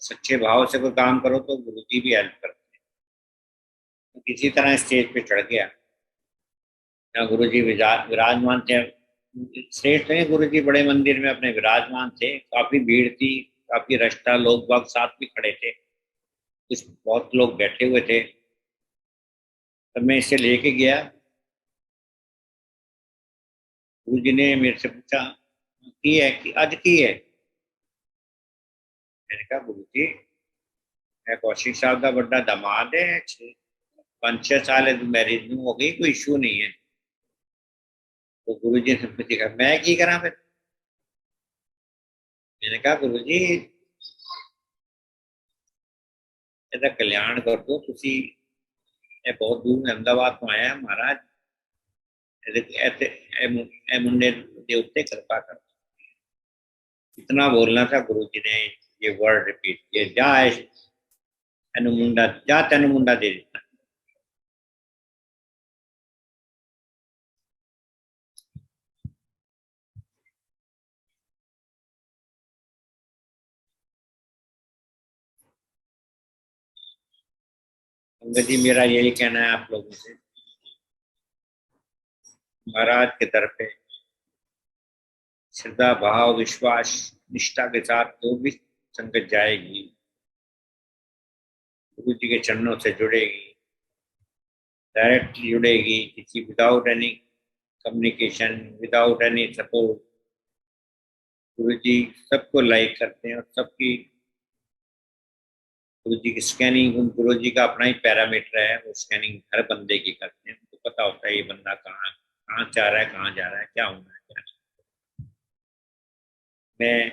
सच्चे भाव से कोई काम करो तो गुरु जी भी हेल्प करते हैं। तो किसी तरह स्टेज पे चढ़ गया, यहाँ गुरु जी विराजमान थे। श्रेष्ठ नहीं, गुरु जी बड़े मंदिर में अपने विराजमान थे, काफी भीड़ थी, काफी रश था, लोग बाग साथ भी खड़े थे, कुछ बहुत लोग बैठे हुए थे। तब मैं इसे लेके गया, गुरु जी ने मेरे से पूछा की है कि आज की है। मैंने कहा गुरु जी मैं कौशिक साहब का बड़ा दामाद है, 5-6 साल मैरिज में हो गई, कोई इशू नहीं है। तो गुरु जी ने पूछा मैं की करा फिर। मैंने कहा गुरु जी ਇਹਦਾ कल्याण कर दो तुसी, ਇਹ बहुत दूर में अहमदाबाद ਤੋਂ आया महाराज, ਇਹ मुंडे के उत्ते कृपा कर। इतना बोलना था, गुरु जी ने ये वर्ड रिपीट किए, जा तेन मुंडा, जा तेन मुंडा दे दिता। संगत जी मेरा यही कहना है आप लोगों से, महाराज के दर पे श्रद्धा भाव विश्वास निष्ठा के साथ जो भी संगत जाएगी, गुरु जी के चरणों से जुड़ेगी, डायरेक्टली जुड़ेगी, किसी without any communication, without any support. गुरु जी सबको लाइक करते हैं और सबकी, गुरु जी की स्कैनिंग, गुरु जी का अपना ही पैरामीटर है, वो स्कैनिंग हर बंदे की करते हैं, उनको पता होता है ये बंदा कहाँ कहाँ जा रहा है, कहाँ जा रहा है, क्या होना है क्या नहीं। मैं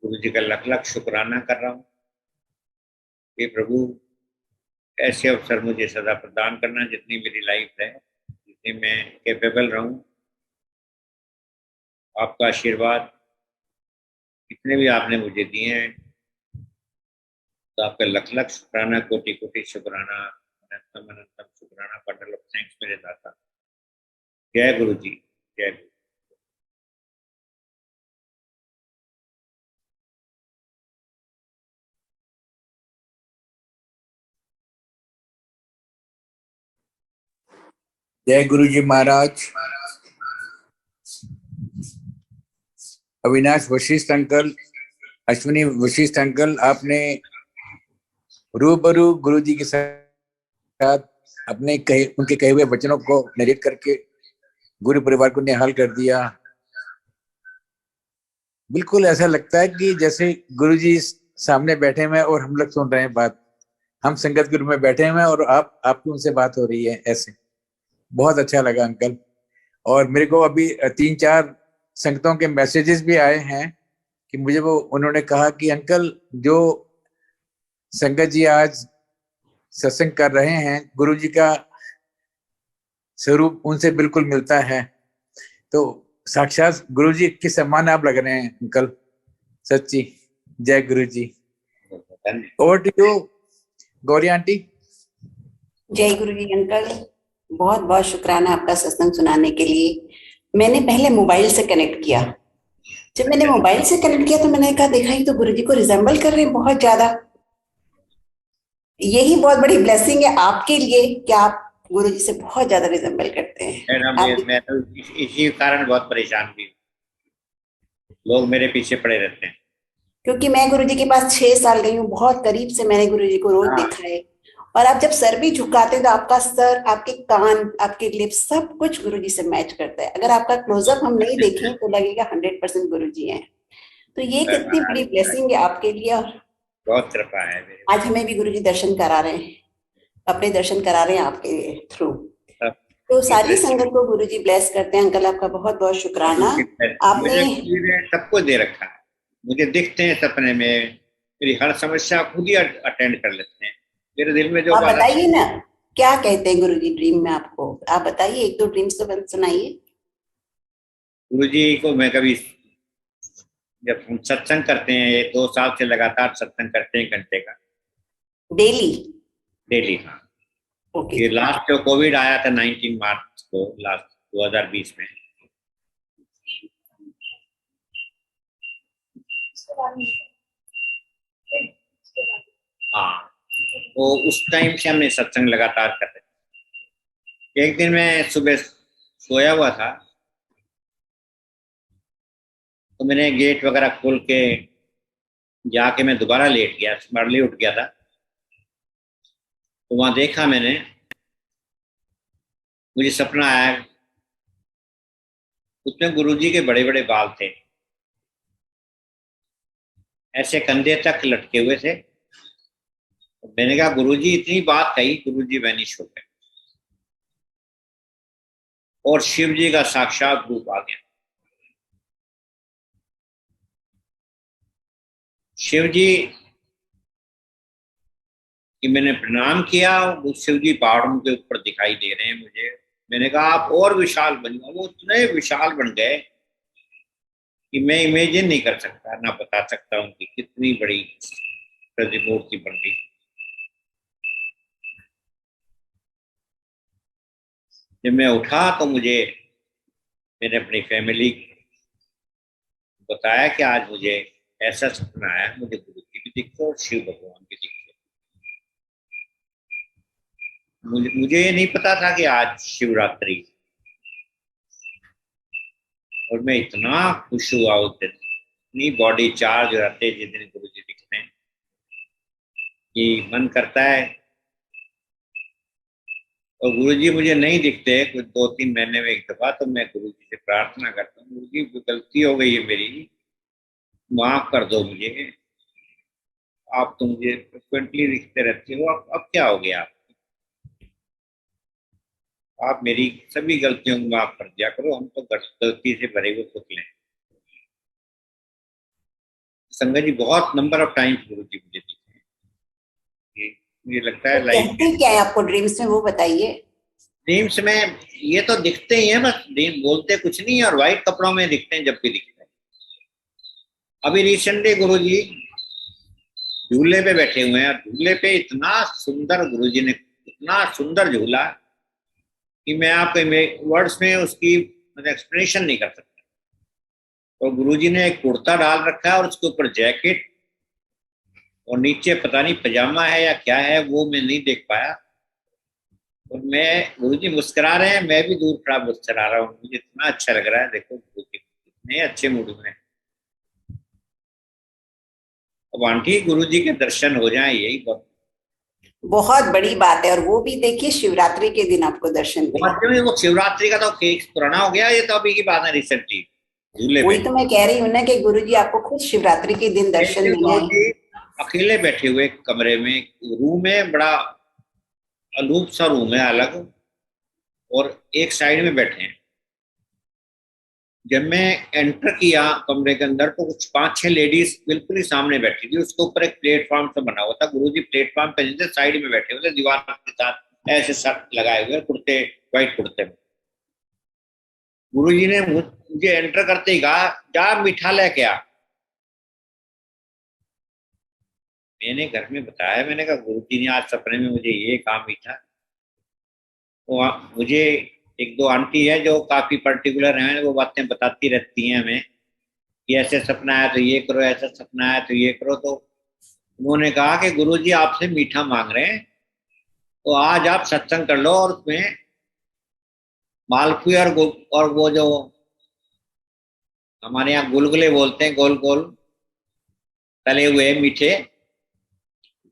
गुरु जी का लख लख शुक्राना कर रहा हूँ कि प्रभु ऐसे अवसर मुझे सदा प्रदान करना, जितनी मेरी लाइफ है, जितनी मैं कैपेबल रहूं। आपका आशीर्वाद जितने भी आपने मुझे दिए हैं, तो आपका लख लख शुक्राना, कोटि कोटि शुक्राना, अनंतम अनंतम शुक्राना, बंडल ऑफ थैंक्स मेरे दाता। जय गुरु जी, जय गुरु। जय गुरु जी महाराज। अविनाश वशिष्ठ अंकल, अश्विनी वशिष्ठ अंकल, आपने रूबरू गुरु जी के साथ अपने उनके कहे हुए वचनों को नरेट करके गुरु परिवार को निहाल कर दिया। बिल्कुल ऐसा लगता है कि जैसे गुरु जी सामने बैठे हुए और हम लोग सुन रहे हैं बात, हम संगत गुरु में बैठे हुए हैं और आपकी उनसे बात हो रही है। ऐसे बहुत अच्छा लगा अंकल। और मेरे को अभी 3-4 संगतों के मैसेजेस भी आए हैं कि मुझे वो उन्होंने कहा कि अंकल जो संगत जी आज सत्संग कर रहे हैं, गुरु जी का स्वरूप उनसे बिल्कुल मिलता है। तो साक्षात गुरु जी के समान आप लग रहे हैं अंकल, सच्ची। जय गुरु जी। Over to you Gauri aunty. जय गुरु जी अंकल, बहुत बहुत शुक्राना आपका सत्संग सुनाने के लिए। मैंने पहले मोबाइल से कनेक्ट किया। जब मैंने मोबाइल से कनेक्ट किया तो मैंने कहा देखा ही तो गुरु जी को रिजेंबल कर रहे हैं बहुत ज्यादा। यही बहुत बड़ी ब्लेसिंग है आपके लिए कि आप गुरु जी से बहुत ज्यादा रिजेंबल करते हैं। मैं तो इसी कारण बहुत परेशान भी, लोग मेरे पीछे पड़े रहते हैं। क्योंकि मैं गुरु जी के पास 6 साल गई हूँ, बहुत करीब से मैंने गुरु जी को रोज देखा है। और आप जब सर भी झुकाते हैं तो आपका सर, आपके कान, आपके लिप्स, सब कुछ गुरु जी से मैच करता है। अगर आपका क्लोजअप हम नहीं देखें तो लगेगा 100% गुरु जी हैं। तो ये कितनी बड़ी ब्लेसिंग है आपके लिए। और बहुत कृपा है मेरे। आज हमें भी गुरु जी दर्शन करा रहे हैं, अपने दर्शन करा रहे हैं आपके थ्रू। तो सारी संगत को गुरु जी ब्लेस करते हैं। अंकल आपका बहुत बहुत शुक्राना। आपने सबको दे रखा है, मुझे दिखते हैं सपने में, मेरी हर समस्या खुद ही अटेंड कर लेते हैं। मेरे दिल में जो आप बताइए ना क्या कहते हैं गुरु जी ड्रीम में आपको, आप बताइए, 1-2 ड्रीम्स तो सुनाइए। गुरु जी को मैं कभी, जब हम सत्संग करते हैं, ये 2 साल से लगातार सत्संग करते हैं, घंटे का डेली। हाँ ओके। ये लास्ट जो कोविड आया था 19 मार्च को, लास्ट 2020 में, वो उस टाइम से हमने सत्संग लगातार कर रहे थे। एक दिन मैं सुबह सोया हुआ था, तो मैंने गेट वगैरह खोल के जाके मैं दोबारा लेट गया, अर्ली उठ गया था। तो वहां देखा मैंने, मुझे सपना आया, उसमें गुरुजी के बड़े बड़े बाल थे, ऐसे कंधे तक लटके हुए थे। मैंने कहा गुरुजी, इतनी बात कही, गुरुजी वैनिश हो गए और शिव जी का साक्षात रूप आ गया। शिव जी कि मैंने प्रणाम किया, वो शिव जी पहाड़ों के ऊपर दिखाई दे रहे हैं मुझे। मैंने कहा आप और विशाल बन जाओ। वो इतने विशाल बन गए कि मैं इमेजिन नहीं कर सकता, ना बता सकता उनकी कितनी बड़ी प्रतिमूर्ति बन गई। जब मैं उठा तो मुझे मैंने अपनी फैमिली बताया कि आज मुझे ऐसा सपना आया, मुझे गुरु जी भी दिखते और शिव भगवान भी दिखते। मुझे ये नहीं पता था कि आज शिवरात्रि, और मैं इतना खुश हुआ उस दिन, इतनी बॉडी चार्ज हो जाते जिस दिन गुरु जी दिखते हैं कि मन करता है। और गुरु जी मुझे नहीं दिखते कुछ 2-3 महीने में एक दफा, तो मैं गुरु जी से प्रार्थना करता हूँ, गुरु जी गलती हो गई है मेरी, माफ कर दो मुझे, आप तो मुझे फ्रिक्वेंटली दिखते रहते हो, अब क्या हो गया, आप मेरी सभी गलतियों को माफ कर दिया करो, हम तो गलती से भरे हुए पुतले हैं। संगत जी बहुत नंबर ऑफ टाइम्स गुरु जी मुझे दिखे हैं, मुझे लगता है लाइफ कहते क्या है आपको ड्रीम्स में, वो बताइए। ड्रीम्स में ये तो दिखते ही हैं, बस ड्रीम बोलते कुछ नहीं है, और व्हाइट कपड़ों में दिखते हैं जब भी दिखते हैं। अभी रिसेंटली गुरु जी झूले पे बैठे हुए हैं, झूले पे इतना सुंदर गुरु जी ने इतना सुंदर झूला कि मैं आपको वर्ड्स में उसकी एक्सप्लेनेशन नहीं कर सकता। तो गुरुजी ने एक कुर्ता डाल रखा है और उसके ऊपर जैकेट, और नीचे पता नहीं पजामा है या क्या है, वो मैं नहीं देख पाया। और मैं, गुरुजी मुस्कुरा रहे हैं, मैं भी दूर खड़ा मुस्कुरा रहा हूँ, मुझे इतना अच्छा लग रहा है। देखो गुरुजी कितने अच्छे मूड में। अब आंटी गुरुजी के दर्शन हो जाएं, यही बहुत बड़ी बात है। और वो भी देखिए शिवरात्रि के दिन आपको दर्शन मिले। वो शिवरात्रि का तो केस पुराना हो गया, ये तो अभी की बात है रिसेंटली झूले वही पे। तो मैं कह रही हूँ ना कि गुरुजी आपको खुद शिवरात्रि के दिन दर्शन मिले। अकेले बैठे हुए कमरे में, रूम है, बड़ा अनूप सा रूम है अलग, और एक साइड में बैठे हैं। जब मैं एंटर किया कमरे के अंदर तो कुछ 5-6 लेडीज बिल्कुल ही सामने बैठी थी, उसके ऊपर एक प्लेटफॉर्म सा बना हुआ था। गुरुजी प्लेटफॉर्म पे जैसे साइड में बैठे हुए थे, दीवार के साथ ऐसे सर लगाए हुए, कुर्ते, व्हाइट कुर्ते में। गुरुजी ने मुझे एंटर करते ही कहा, जा मीठा लेके आ। मैंने घर में बताया, मैंने कहा गुरुजी ने आज सपने में मुझे ये कहा मीठा। तो मुझे 1-2 आंटी है जो काफी पर्टिकुलर हैं, वो बातें बताती रहती हैं हमें कि ऐसे सपना आया तो ये करो, ऐसा सपना आया तो ये करो। तो उन्होंने कहा कि गुरुजी आपसे मीठा मांग रहे हैं, तो आज आप सत्संग कर लो, और उसमें मालपुए और वो जो हमारे यहाँ गुलगुले बोलते हैं, गोल गोल तले हुए मीठे,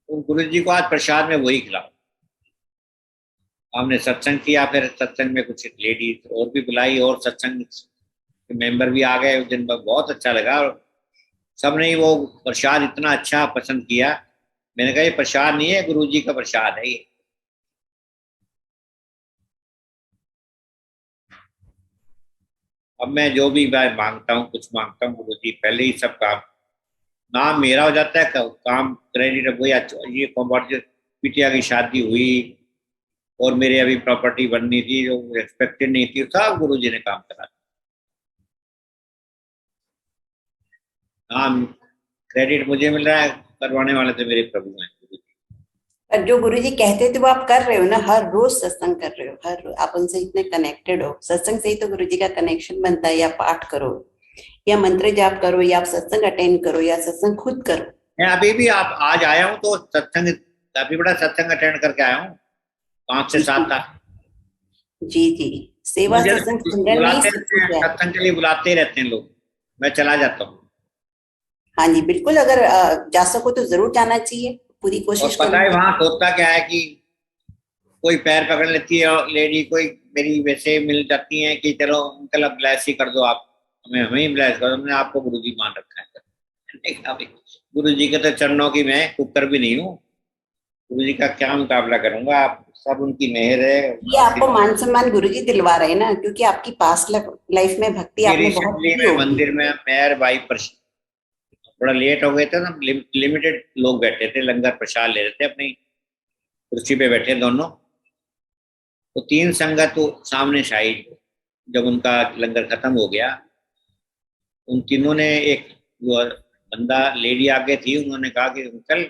तो गुरुजी को आज प्रसाद में वही खिलाओ। हमने सत्संग किया, फिर सत्संग में कुछ लेडीज और भी बुलाई, और सत्संग के मेंबर भी आ गए। उस दिन बहुत अच्छा लगा, और सबने ही वो प्रसाद इतना अच्छा पसंद किया। मैंने कहा ये प्रसाद नहीं है, गुरुजी का प्रसाद है ये। अब मैं जो भी मांगता हूँ, कुछ मांगता हूँ, गुरुजी पहले ही सब काम, नाम मेरा हो जाता है, काम क्रेडिट वो ये बिटिया की शादी हुई, और मेरे अभी प्रॉपर्टी बननी थी जो एक्सपेक्टेड नहीं थी, सब गुरुजी ने काम करा। हाँ, क्रेडिट मुझे मिल रहा है, करवाने वाले तो मेरे प्रभु हैं गुरुजी। और जो गुरुजी कहते थे वो आप कर रहे हो ना, हर रोज सत्संग कर रहे हो, हर रोज आप उनसे इतने कनेक्टेड हो। सत्संग से ही तो गुरुजी का कनेक्शन बनता है। या पाठ करो, या मंत्र जाप करो, या आप सत्संग अटेंड करो, या सत्संग खुद करो। मैं अभी भी आप आज आया हूँ तो सत्संग काफी बड़ा सत्संग अटेंड करके आया हूँ, 5 से 7 तक। जी जी, सेवा मुझे सत्संग सिमरन में ही बुलाते सब रहते हैं, कुछ है। सत्संग के लिए बुलाते ही रहते हैं लोग, मैं चला जाता हूँ। हाँ जी बिल्कुल, अगर जा सको तो जरूर जाना चाहिए, पूरी और कोशिश पता है करूंगी। वहां होता क्या है कि कोई पैर पकड़ लेती है लेडी, कोई मेरी वैसे मिल जाती है कि चलो अंकल अब ब्लेस ही कर दो आप हमें, हमें ही ब्लेस कर दो। हमने आपको गुरुजी मान रखा है। मैंने कहा, भाई गुरु जी के तो चरणों की मैं कुकर भी नहीं हूँ, गुरु जी का क्या मुकाबला करूंगा, आप सब उनकी मेहर है। ये आपको मान सम्मान गुरुजी दिलवा रहे हैं ना, क्योंकि आपकी पास्ट लाइफ में भक्ति ये आपने बहुत रिसेंटली की में होगी। मंदिर में मेयर भाई थोड़ा लेट हो गए थे ना, लिमिटेड लोग बैठे थे, लंगर प्रसाद ले रहे थे, अपनी कुर्सी पे बैठे दोनों। तो 3 संगत तो सामने साइड, जब उनका लंगर खत्म हो गया, उन तीनों ने, एक जो बंदा लेडी आगे थी, उन्होंने कहा कि अंकल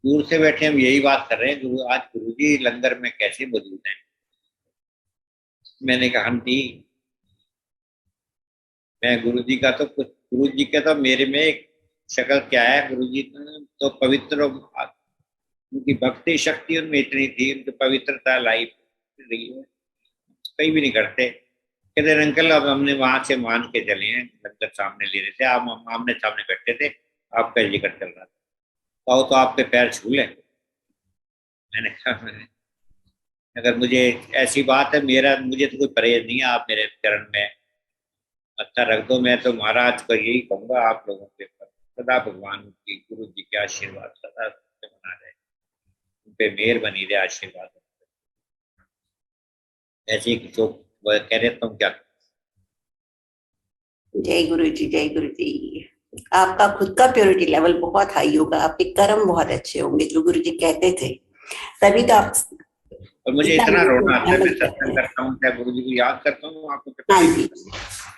दूर से बैठे हम यही बात कर रहे हैं, आज गुरुजी लंगर में कैसे मौजूद हैं। मैंने कहा आंटी, मैं गुरुजी का तो कुछ, गुरुजी का तो मेरे में एक शक्ल क्या है, गुरुजी तो पवित्र, उनकी भक्ति शक्ति उनमें इतनी थी, उनकी पवित्रता लाइफ रही है, कहीं भी नहीं करते। कहते हैं, अंकल अब हमने वहां से मान के चले हैं, लंगर सामने ले रहे थे, आप आमने सामने बैठे थे, आपका जिक्र चल रहा था, कहो तो आपके पैर छू ले। मैंने कहा अगर मुझे ऐसी बात है, मेरा मुझे तो कोई परहेज नहीं है, आप मेरे चरण में मत्था रख दो, मैं तो महाराज को यही कहूंगा आप लोगों के ऊपर सदा भगवान की, गुरु जी के आशीर्वाद सदा बना रहे, उन पे मेहर बनी रहे, आशीर्वाद। ऐसे ही जो कह रहे तुम क्या। जय गुरु जी, जय गुरु जी। आपका खुद का प्योरिटी लेवल बहुत हाई होगा, आपके कर्म बहुत अच्छे होंगे, जो गुरु जी कहते थे, तभी तो आप और मुझे इतना इतना रोना आता है, मैं मेहनत करते सत्संग हैं। करता हूँ, क्या गुरु जी को याद करता हूँ, आपको पता हाँ नहीं जी, चलता।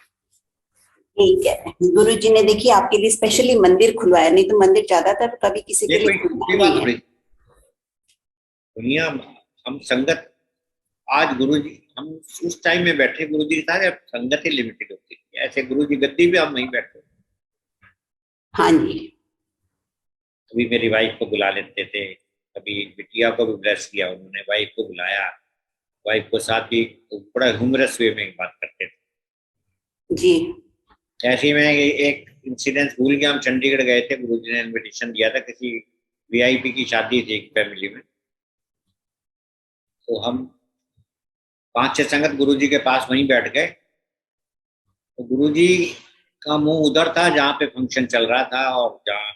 ठीक है। गुरु जी ने देखिए आपके लिए स्पेशली मंदिर खुलवाया, नहीं तो मंदिर ज्यादातर कभी किसी ये के लिए कोई खुलता छोटी बात नहीं है। थोड़ी, दुनिया, हम संगत, आज गुरु जी, हम उस टाइम में बैठे गुरु जी के साथ, अब संगत ही लिमिटेड होती थी, ऐसे गुरु जी गद्दी पे हम नहीं बैठे। हाँ जी, कभी मेरी वाइफ को बुला लेते थे, कभी बिटिया को भी ब्लेस किया उन्होंने, वाइफ को बुलाया, वाइफ को साथ ही बड़ा ह्यूमरस वे में बात करते थे। जी ऐसे ही मैं एक इंसिडेंस भूल गया, हम चंडीगढ़ गए थे, गुरु जी ने इन्विटेशन दिया था, किसी वीआईपी की शादी थी एक फैमिली में, तो हम 5-6 संगत गुरु जी के पास वहीं बैठ गए। तो गुरु जी का मुंह उधर था जहाँ पे फंक्शन चल रहा था, और जहाँ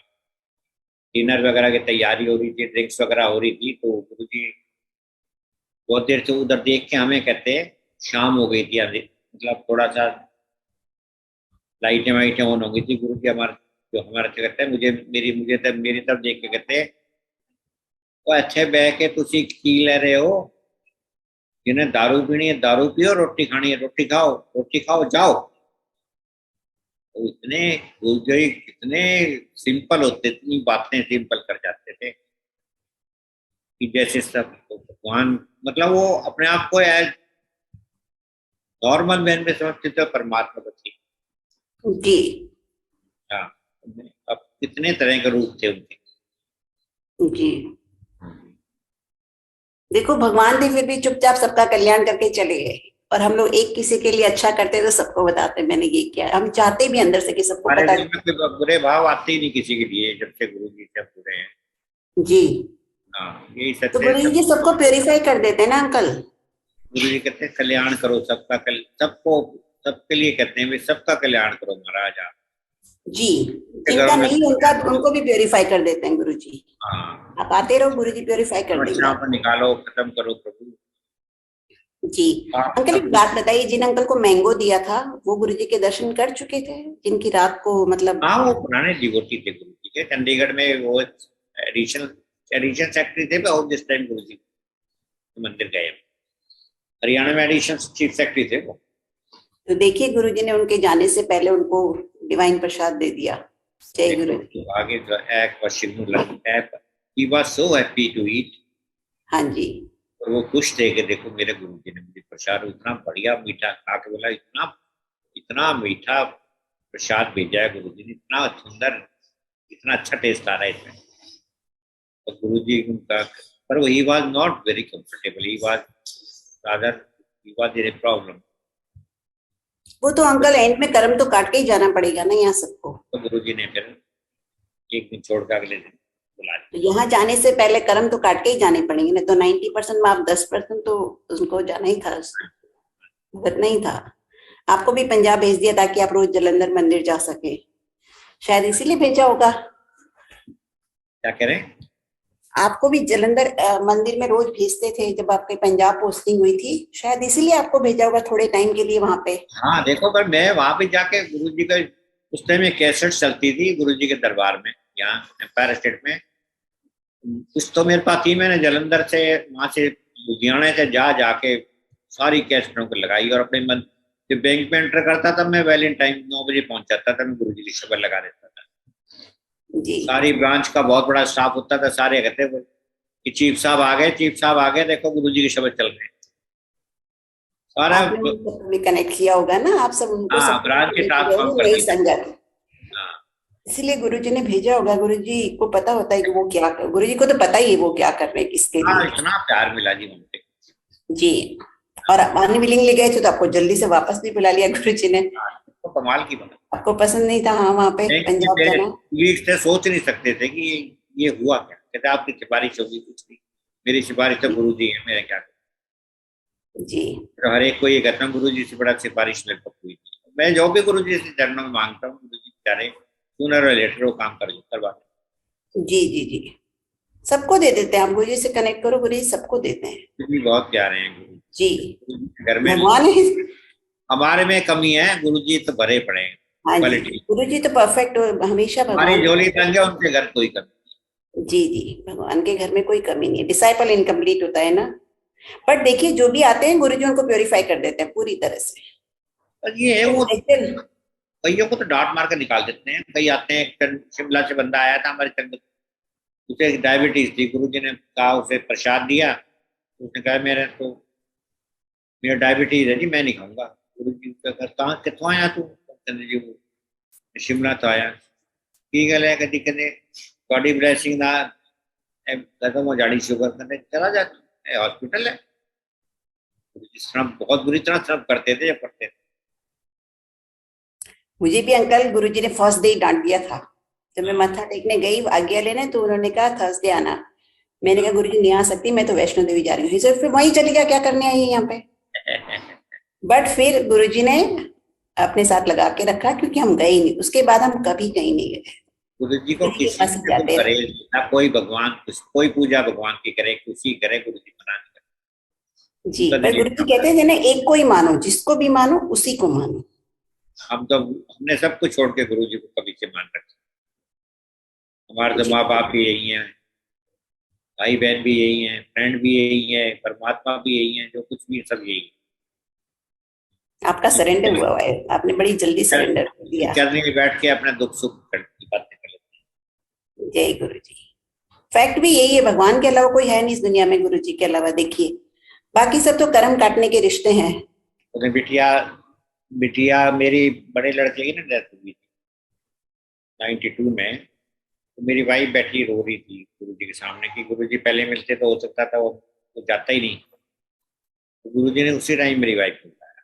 डिनर वगैरह की तैयारी हो रही थी, ड्रिंक्स वगैरह हो रही थी, तो गुरु जी बहुत देर से उधर देख के हमें कहते हैं, शाम हो गई थी, मतलब थोड़ा सा लाइटें वाइटें ऑन हो गई थी, गुरु जी हमारे, जो हमारे से कहते हैं, मेरी तरफ देख के कहते हैं, वो अच्छे बह के तुसी की ले रहे हो, जिन्हें दारू पीनी है दारू पियो, रोटी खानी है रोटी खाओ जाओ। तो इतने गुरुजी कितने सिंपल होते, इतनी बातें सिंपल कर जाते थे कि जैसे सब भगवान, मतलब वो अपने आप को एज नॉर्मल मैन में समझते थे, परमात्मा को थी। जी हाँ, अब कितने तरह के रूप थे उनके। जी, देखो भगवान भी फिर भी चुपचाप सबका कल्याण करके चले गए, और हम लोग एक किसी के लिए अच्छा करते तो सबको बताते मैंने ये किया, हम चाहते भी अंदर से कि सबको हमारे पता दिल में कोई बुरे भाव आते ही नहीं किसी के लिए, जब से गुरु जी से जुड़े हैं। जी। हाँ, यही तो सत्य है। गुरु जी सबको प्योरीफाई कर देते हैं ना अंकल। गुरु जी कहते हैं कल्याण करो सबका, सबको, सबके लिए कहते हैं भाई सबका कल्याण करो महाराज आप। जी, के जिनका घरों में नहीं उनका उनको भी प्योरीफाई कर देते हैं गुरु जी। हाँ, आप आते रहो, गुरु जी प्योरीफाई कर देंगे समस्याओं को आपको। निकालो, खत्म करो प्रभु। जी आप अंकल, सब एक कुछ। बात बताइए, जिन अंकल को मैंगो दिया था वो गुरु जी के दर्शन कर चुके थे, जिनकी रात को मतलब। हाँ, वो पुराने डिवोटी थे गुरु जी के, चंडीगढ़ में वो एडिशनल एडिशन सेक्रेटरी थे, और जिस टाइम गुरु जी मंदिर गए, हरियाणा में एडिशन चीफ सेक्रेटरी थे वो। तो देखिए गुरु जी ने उनके जाने से पहले उनको डिवाइन प्रसाद दे दिया। जय गुरु देखो जी। तो आगे जो एक क्वेश्चन लगता है, he was so happy to eat, हाँ जी और वो खुश थे कि देखो मेरे गुरु जी ने मुझे प्रसाद इतना बढ़िया मीठा खा के बोला, इतना इतना मीठा प्रसाद भेजा है गुरु जी ने, इतना सुंदर, इतना अच्छा टेस्ट आ रहा है इसमें। तो गुरुजी उनका, पर वो he was not very comfortable, he was rather, he was in problem. वो तो अंकल एंड में कर्म तो काट के ही जाना पड़ेगा ना यहाँ सबको। तो गुरुजी ने फिर एक दिन छोड़ कर अगले दिन बुला लिया। तो यहाँ जाने से पहले कर्म तो काट के ही जाने पड़ेंगे ना, तो 90% में आप 10% तो उनको जाना ही था, भुगतना ही था। आपको भी पंजाब भेज दिया ताकि आप रोज जलंधर मंदिर जा सके, शायद इसीलिए भेजा होगा। क्या कह रहे हैं? आपको भी जलंधर मंदिर में रोज भेजते थे जब आपकी पंजाब पोस्टिंग हुई थी, शायद इसीलिए आपको भेजा होगा थोड़े टाइम के लिए वहां पे। हाँ देखो, पर मैं वहां पे जाके गुरुजी का उस टाइम में कैसेट चलती थी गुरुजी के दरबार में, यहाँ एम्पायर स्टेट में। कुछ तो मेरे पास थी, मैंने जलंधर से, वहां से लुधियाना से जाके सारी कैसेटों को लगाई, और अपने मन जब बैंक में एंटर करता था मैं वैलेंटाइन 9 बजे पहुंच जाता था, मैं गुरुजी की शबर लगा देता था। जी सारी ब्रांच का बहुत बड़ा स्टाफ होता था, सारे कहते कि चीफ साहब आ गए, चीफ साहब आ गए, देखो गुरुजी की शबर चल रहे हैं। सारा आपने उनको भी कनेक्ट किया होगा ना, आप सब उनको हाँ, सब ब्रांच के साथ काम नई करते थे। संगत, हाँ इसीलिए गुरुजी ने भेजा होगा। गुरुजी को पता होता है कि वो क्या कर, गुरुजी को तो पता ही है वो क्या कर रहे हैं, किसके हाँ, लिए। इतना प्यार मिला जी वहाँ पे। जी, और आप अनविलिंगली गए थे तो आपको जल्दी से वापस भी बुला लिया गुरुजी ने। तो कमाल की बात। आपको पसंद नहीं था हाँ वहां पे पंजाब जाना? वीक से सोच नहीं सकते थे कि ये हुआ क्या, कहते आपकी सिफारिश होगी, कुछ नहीं, मेरी सिफारिश तो गुरुजी है, मेरा क्या करूं। जी, तो हर एक को ये कहता हूँ गुरुजी से बड़ा सिफारिश मेरे को हुई। मैं जो भी गुरुजी से चरणों में मांगता हूँ, गुरुजी बेचारे सूनर और लेटर वो काम करवा। जी, जी, जी, सबको दे देते हैं। आप गुरुजी से कनेक्ट करो, गुरुजी सबको देते हैं। गुरुजी बहुत प्यारे हैं गुरु जी, घर में। भगवान है। हमारे में कमी है, गुरुजी तो भरे पड़े हैं हाँ जी, क्वालिटी। गुरुजी तो परफेक्ट, हमेशा हमारी भगवान। झोली तंग है, उनके घर कोई कमी। जी जी, भगवान के घर में कोई कमी नहीं है। डिसाइपल इनकम्प्लीट होता है ना, बट देखिए जो भी आते हैं गुरुजी उनको प्योरीफाई कर देते हैं पूरी तरह से। और ये है वो, लेकिन कईयों को तो डांट मार कर निकाल देते हैं। कई आते हैं, शिमला से बंदा आया था हमारे संग, उसे डायबिटीज थी, गुरुजी ने कहा, उसे प्रसाद दिया, उसने कहा मेरा डायबिटीज है जी, मैं नहीं खाऊंगा। गुरुजी का कहा कितों आया तू? कहते जी वो शिमला तो आया। की गल है, कदी कहते बॉडी ब्लेसिंग ना खत्म हो जानी शुगर, कहते चला जा, हॉस्पिटल है। जिस तरह बहुत बुरी तरह सर्व करते थे जब पढ़ते थे। मुझे भी अंकल गुरुजी ने फर्स्ट डे ही डांट दिया था जब मैं मत्था टेकने गई आज्ञा लेने, तो उन्होंने कहा थर्सडे आना। मैंने कहा गुरुजी नहीं आ सकती, मैं तो वैष्णो देवी जा रही हूँ। फिर वहीं चली गया, क्या करने आई है यहाँ पे। बट फिर गुरुजी ने अपने साथ लगा के रखा, क्योंकि हम गए नहीं, उसके बाद हम कभी कहीं नहीं गए। गुरुजी को गुरुजी के किसी पास से जाते करे रहे। ना, कोई भगवान कोई पूजा भगवान की करे, खुशी करे, गुरुजी मना नहीं करे। जी, पर गुरुजी कहते थे ना, एक को ही मानो, जिसको भी मानो उसी को मानो। हम तो हमने सब कुछ छोड़ के गुरुजी को कभी से मान रखा। हमारे तो जी, माँ बाप भी यही हैं, भाई बहन भी यही हैं, फ्रेंड भी यही है, परमात्मा भी यही है, जो कुछ भी सब यही आपका सरेंडर हुआ है, आपने बड़ी जल्दी सरेंडर कर दिया। चलने में बैठ के अपना दुख सुख की बातें कर लेते हैं। जय गुरु जी। फैक्ट भी यही है, भगवान के अलावा कोई है नहीं इस दुनिया में, गुरु जी के अलावा। देखिए बाकी सब तो कर्म काटने के रिश्ते हैं। तो बिटिया मेरी बड़े लड़के की ना डेथ हुई थी 92 में। तो मेरी वाइफ बैठी रो रही थी गुरुजी के सामने कि गुरुजी पहले मिलते तो हो सकता था वो जाता ही नहीं। तो गुरुजी ने उसी टाइम मेरी वाइफ को बुलाया,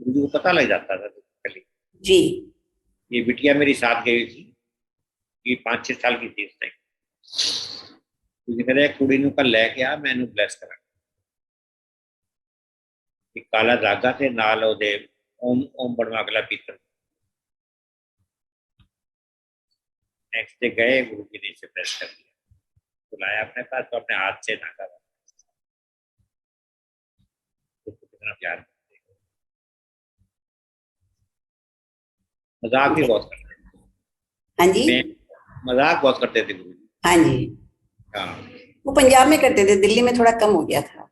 गुरुजी को पता लग जाता था पहले। जी, ये बिटिया मेरी साथ गई थी, ये 5-6 साल की थी उस टाइम। गुरुजी कह रहे कुड़ी नूं कल लैके आ, मैं इहनूं ब्लैस करा। काला धागा ते नाल ओदे ओम ओम बनवा अगला पीतल। नेक्स्ट डे गए, गुरुजी ने इसे ब्लेस कर दिया, बुलाया अपने पास, तो अपने हाथ से धागा तो कितना प्यार करते हैं। मजाक भी बहुत करते थे। हाँ जी, मजाक बहुत करते थे गुरुजी। हाँ जी, हाँ, वो पंजाब में करते थे, दिल्ली में थोड़ा कम हो गया था।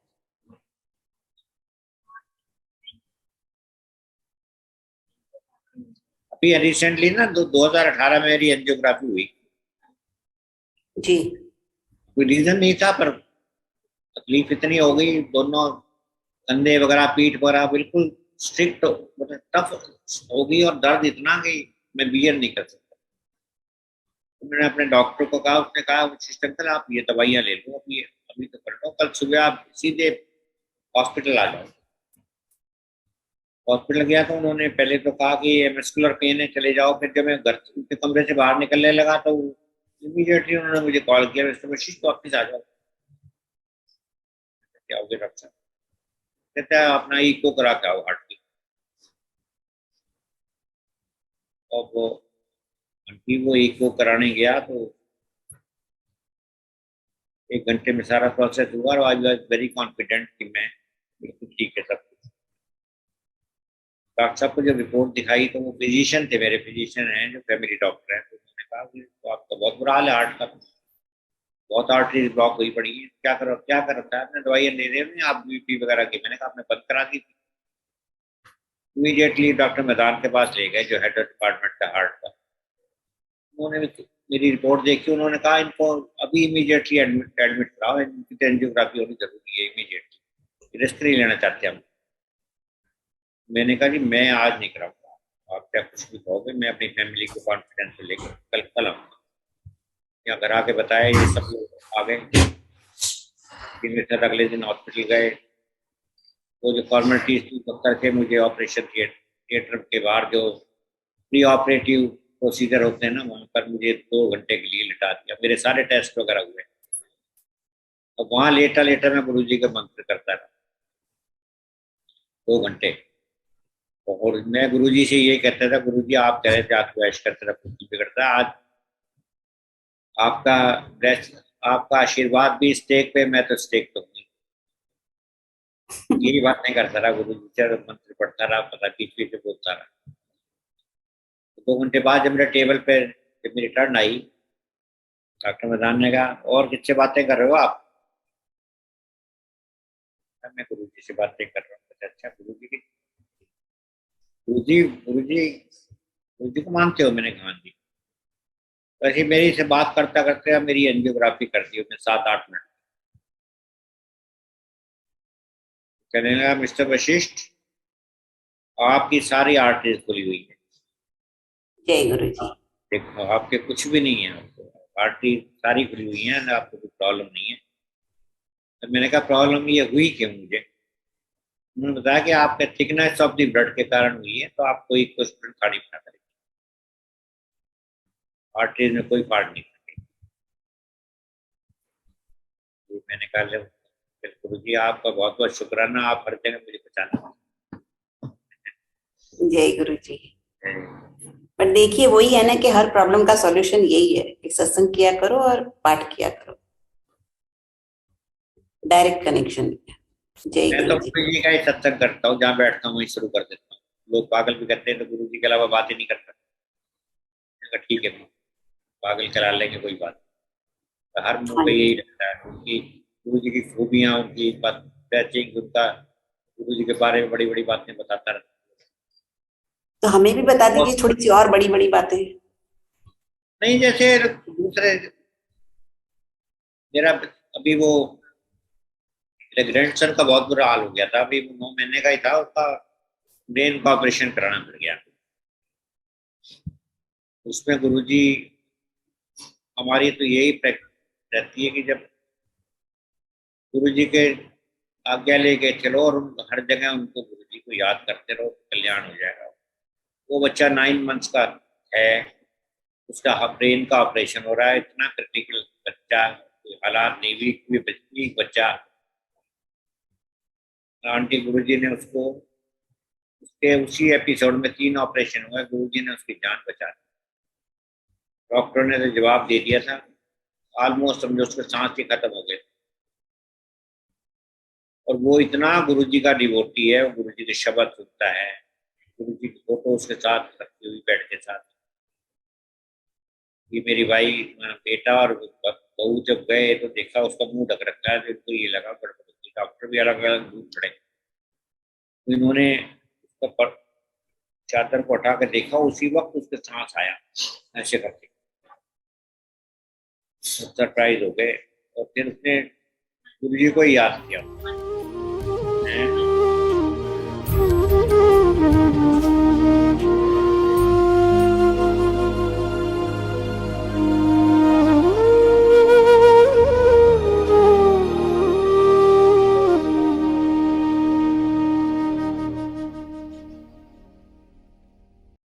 अभी रिसेंटली ना 2018 में मेरी एंजियोग्राफी हुई। जी, कोई रीजन नहीं था, पर तकलीफ इतनी हो गई, दोनों कंधे वगैरह पीठ वगैरह बिल्कुल स्ट्रिक्ट मतलब टफ हो गई, और दर्द इतना कि मैं बियर नहीं कर सकता। मैंने अपने डॉक्टर को कहा, उसने कहा वशिष्ठ अंकल आप ये दवाइयाँ ले लो, अभी तो कर लो, कल सुबह आप सीधे हॉस्पिटल आ जाओ। हॉस्पिटल गया तो उन्होंने पहले तो कहा कि ये मस्कुलर पेन है, चले जाओ। फिर जब मैं घर के कमरे से बाहर निकलने लगा तो इमीडिएटली उन्होंने मुझे कॉल किया, मिस्टर वशिष्ठ वापस आ जाओ। क्या हो गया डॉक्टर साहब? कहता है अपना इको करा के आओ हार्ट की। और वो इको कराने गया तो 1 घंटे में सारा प्रोसेस हुआ और आई वाज वेरी कॉन्फिडेंट कि मैं बिल्कुल ठीक है सब कुछ। डॉक्टर साहब को जब रिपोर्ट दिखाई तो वो फिजिशियन थे, मेरे फिजिशियन हैं जो फैमिली डॉक्टर हैं, तो उन्होंने कहा कि तो आपका बहुत बुरा हाल है हार्ट का, बहुत आर्टरीज ब्लॉक हुई पड़ी है, क्या कर रखा है आपने? दवाइयाँ दे रहे हैं आप बीपी वगैरह की? मैंने कहा आपने बंद करा दी थी। इमीडिएटली डॉक्टर मैदान के पास ले गए जो हेड डिपार्टमेंट था हार्ट का। उन्होंने मेरी रिपोर्ट देखी, उन्होंने कहा इनको अभी इमीडिएटली एडमिट कराओ, इनकी एंजियोग्राफी होनी जरूरी है इमीडिएटली, रिस्क नहीं लेना चाहते हम। मैंने कहा जी मैं आज नहीं कराऊंगा, आप क्या कुछ भी कहोगे, मैं अपनी फैमिली को कॉन्फिडेंस से लेकर कल आऊँगा। यहाँ घर आके बताया, ये सब लोग आ गए, अगले दिन हॉस्पिटल गए। वो जो फॉर्मेलिटीज थी तो करके मुझे ऑपरेशन थिएटर के बाहर जो प्री ऑपरेटिव प्रोसीजर होते हैं ना, वहाँ पर मुझे 2 घंटे के लिए लिटा दिया। मेरे सारे टेस्ट वगैरह हुए और वहाँ लेटा लेटा मैं गुरु जी का मंत्र करता रहा 2 घंटे। और मैं गुरु जी से ये कहता था, गुरु जी आप कह रहे थे आपको ऐश करते रहा कुछ नहीं बिगड़ता, आज आपका ब्लेस, आपका आशीर्वाद भी स्टेक पे, मैं तो स्टेक पे हूँ। यही बात नहीं करता रहा गुरु जी से, मंत्र पढ़ता रहा, पता बीच बीच में बोलता रहा। 2 घंटे बाद जब मेरे टेबल पे जब मेरी टर्न आई, डॉक्टर मैदान ने कहा और किससे बातें कर रहे हो आप? मैं गुरु जी से बातें कर रहा हूँ। अच्छा गुरु जी की, गुरु जी को मानते हो? मैंने कहा जी। वैसे मेरी से बात करता करते मेरी एंजियोग्राफी कर दी उसने 7-8 मिनट। कहने लगा मिस्टर वशिष्ठ आपकी सारी आर्टरीज खुली हुई है। जय गुरु जी। देखो आपके कुछ भी नहीं है, आपको आर्टरी सारी खुली हुई है, आपको कोई प्रॉब्लम नहीं है। तो मैंने कहा प्रॉब्लम ये हुई क्यों मुझे? उन्होंने बताया कि आपके थिकनेस ऑफ द ब्लड के कारण हुई है, तो आप कोई कुछ खाड़ी बना करें, आर्टरीज में कोई पार्ट नहीं था। तो मैंने कहा गुरु जी आपका बहुत बहुत शुक्राना, आप हर जगह मुझे बचाना। जय गुरु जी। पर देखिए वही है ना कि हर प्रॉब्लम का सॉल्यूशन यही है कि सत्संग किया करो और पाठ किया करो, डायरेक्ट कनेक्शन। जय मैं तो गुरु जी। गुरु जी का ही सत्संग करता हूँ, जहाँ बैठता हूँ वहीं शुरू कर देता हूँ। लोग पागल भी करते हैं तो गुरु जी के अलावा बात ही नहीं करता। ठीक है पागल करा लेंगे कोई बात, तो हर मुंह पे यही रहता है उनकी गुरु जी की खूबियाँ, उनकी बैचिंग, उनका गुरु जी के बारे में बड़ी बड़ी बातें बताता रहता। तो हमें भी बता दीजिए थोड़ी सी और बड़ी बड़ी बातें। नहीं जैसे दूसरे, मेरा अभी वो मेरे ग्रैंडसन का बहुत बुरा हाल हो गया था, अभी 9 महीने का ही था, उसका ब्रेन का ऑपरेशन कराना पड़ गया। उसमें गुरुजी हमारी तो यही प्रैक्टिस रहती है कि जब गुरुजी के आज्ञा लेके चलो और हर जगह उनको गुरुजी को याद करते रहो, कल्याण हो जाएगा। वो बच्चा 9 मंथ्स का है, उसका ब्रेन का ऑपरेशन हो रहा है, इतना क्रिटिकल बच्चा, हालात नहीं, वीक बच्चा। आंटी गुरुजी ने उसको उसके उसी एपिसोड में 3 ऑपरेशन हुए, गुरुजी ने उसकी जान बचा दी। डॉक्टर ने तो जवाब दे दिया था, ऑलमोस्ट समझो उसके सांस ही खत्म हो गए। और वो इतना गुरुजी का डिवोटी है, गुरुजी के शब्द सुनता है, गुरुजी की फोटो उसके साथ रखी हुई बेड के साथ। ये मेरी भाई बेटा और बहू जब गए तो देखा उसका मुंह ढक रखा है, तो इनको ये लगा गड़बड़। डॉक्टर भी अलग अलग ढूंढ पड़े, तो इन्होंने उसका चादर को उठा के देखा, उसी वक्त उसके सांस आया ऐसे करके, सरप्राइज हो गए। और फिर उसने गुरु जी को ही याद किया।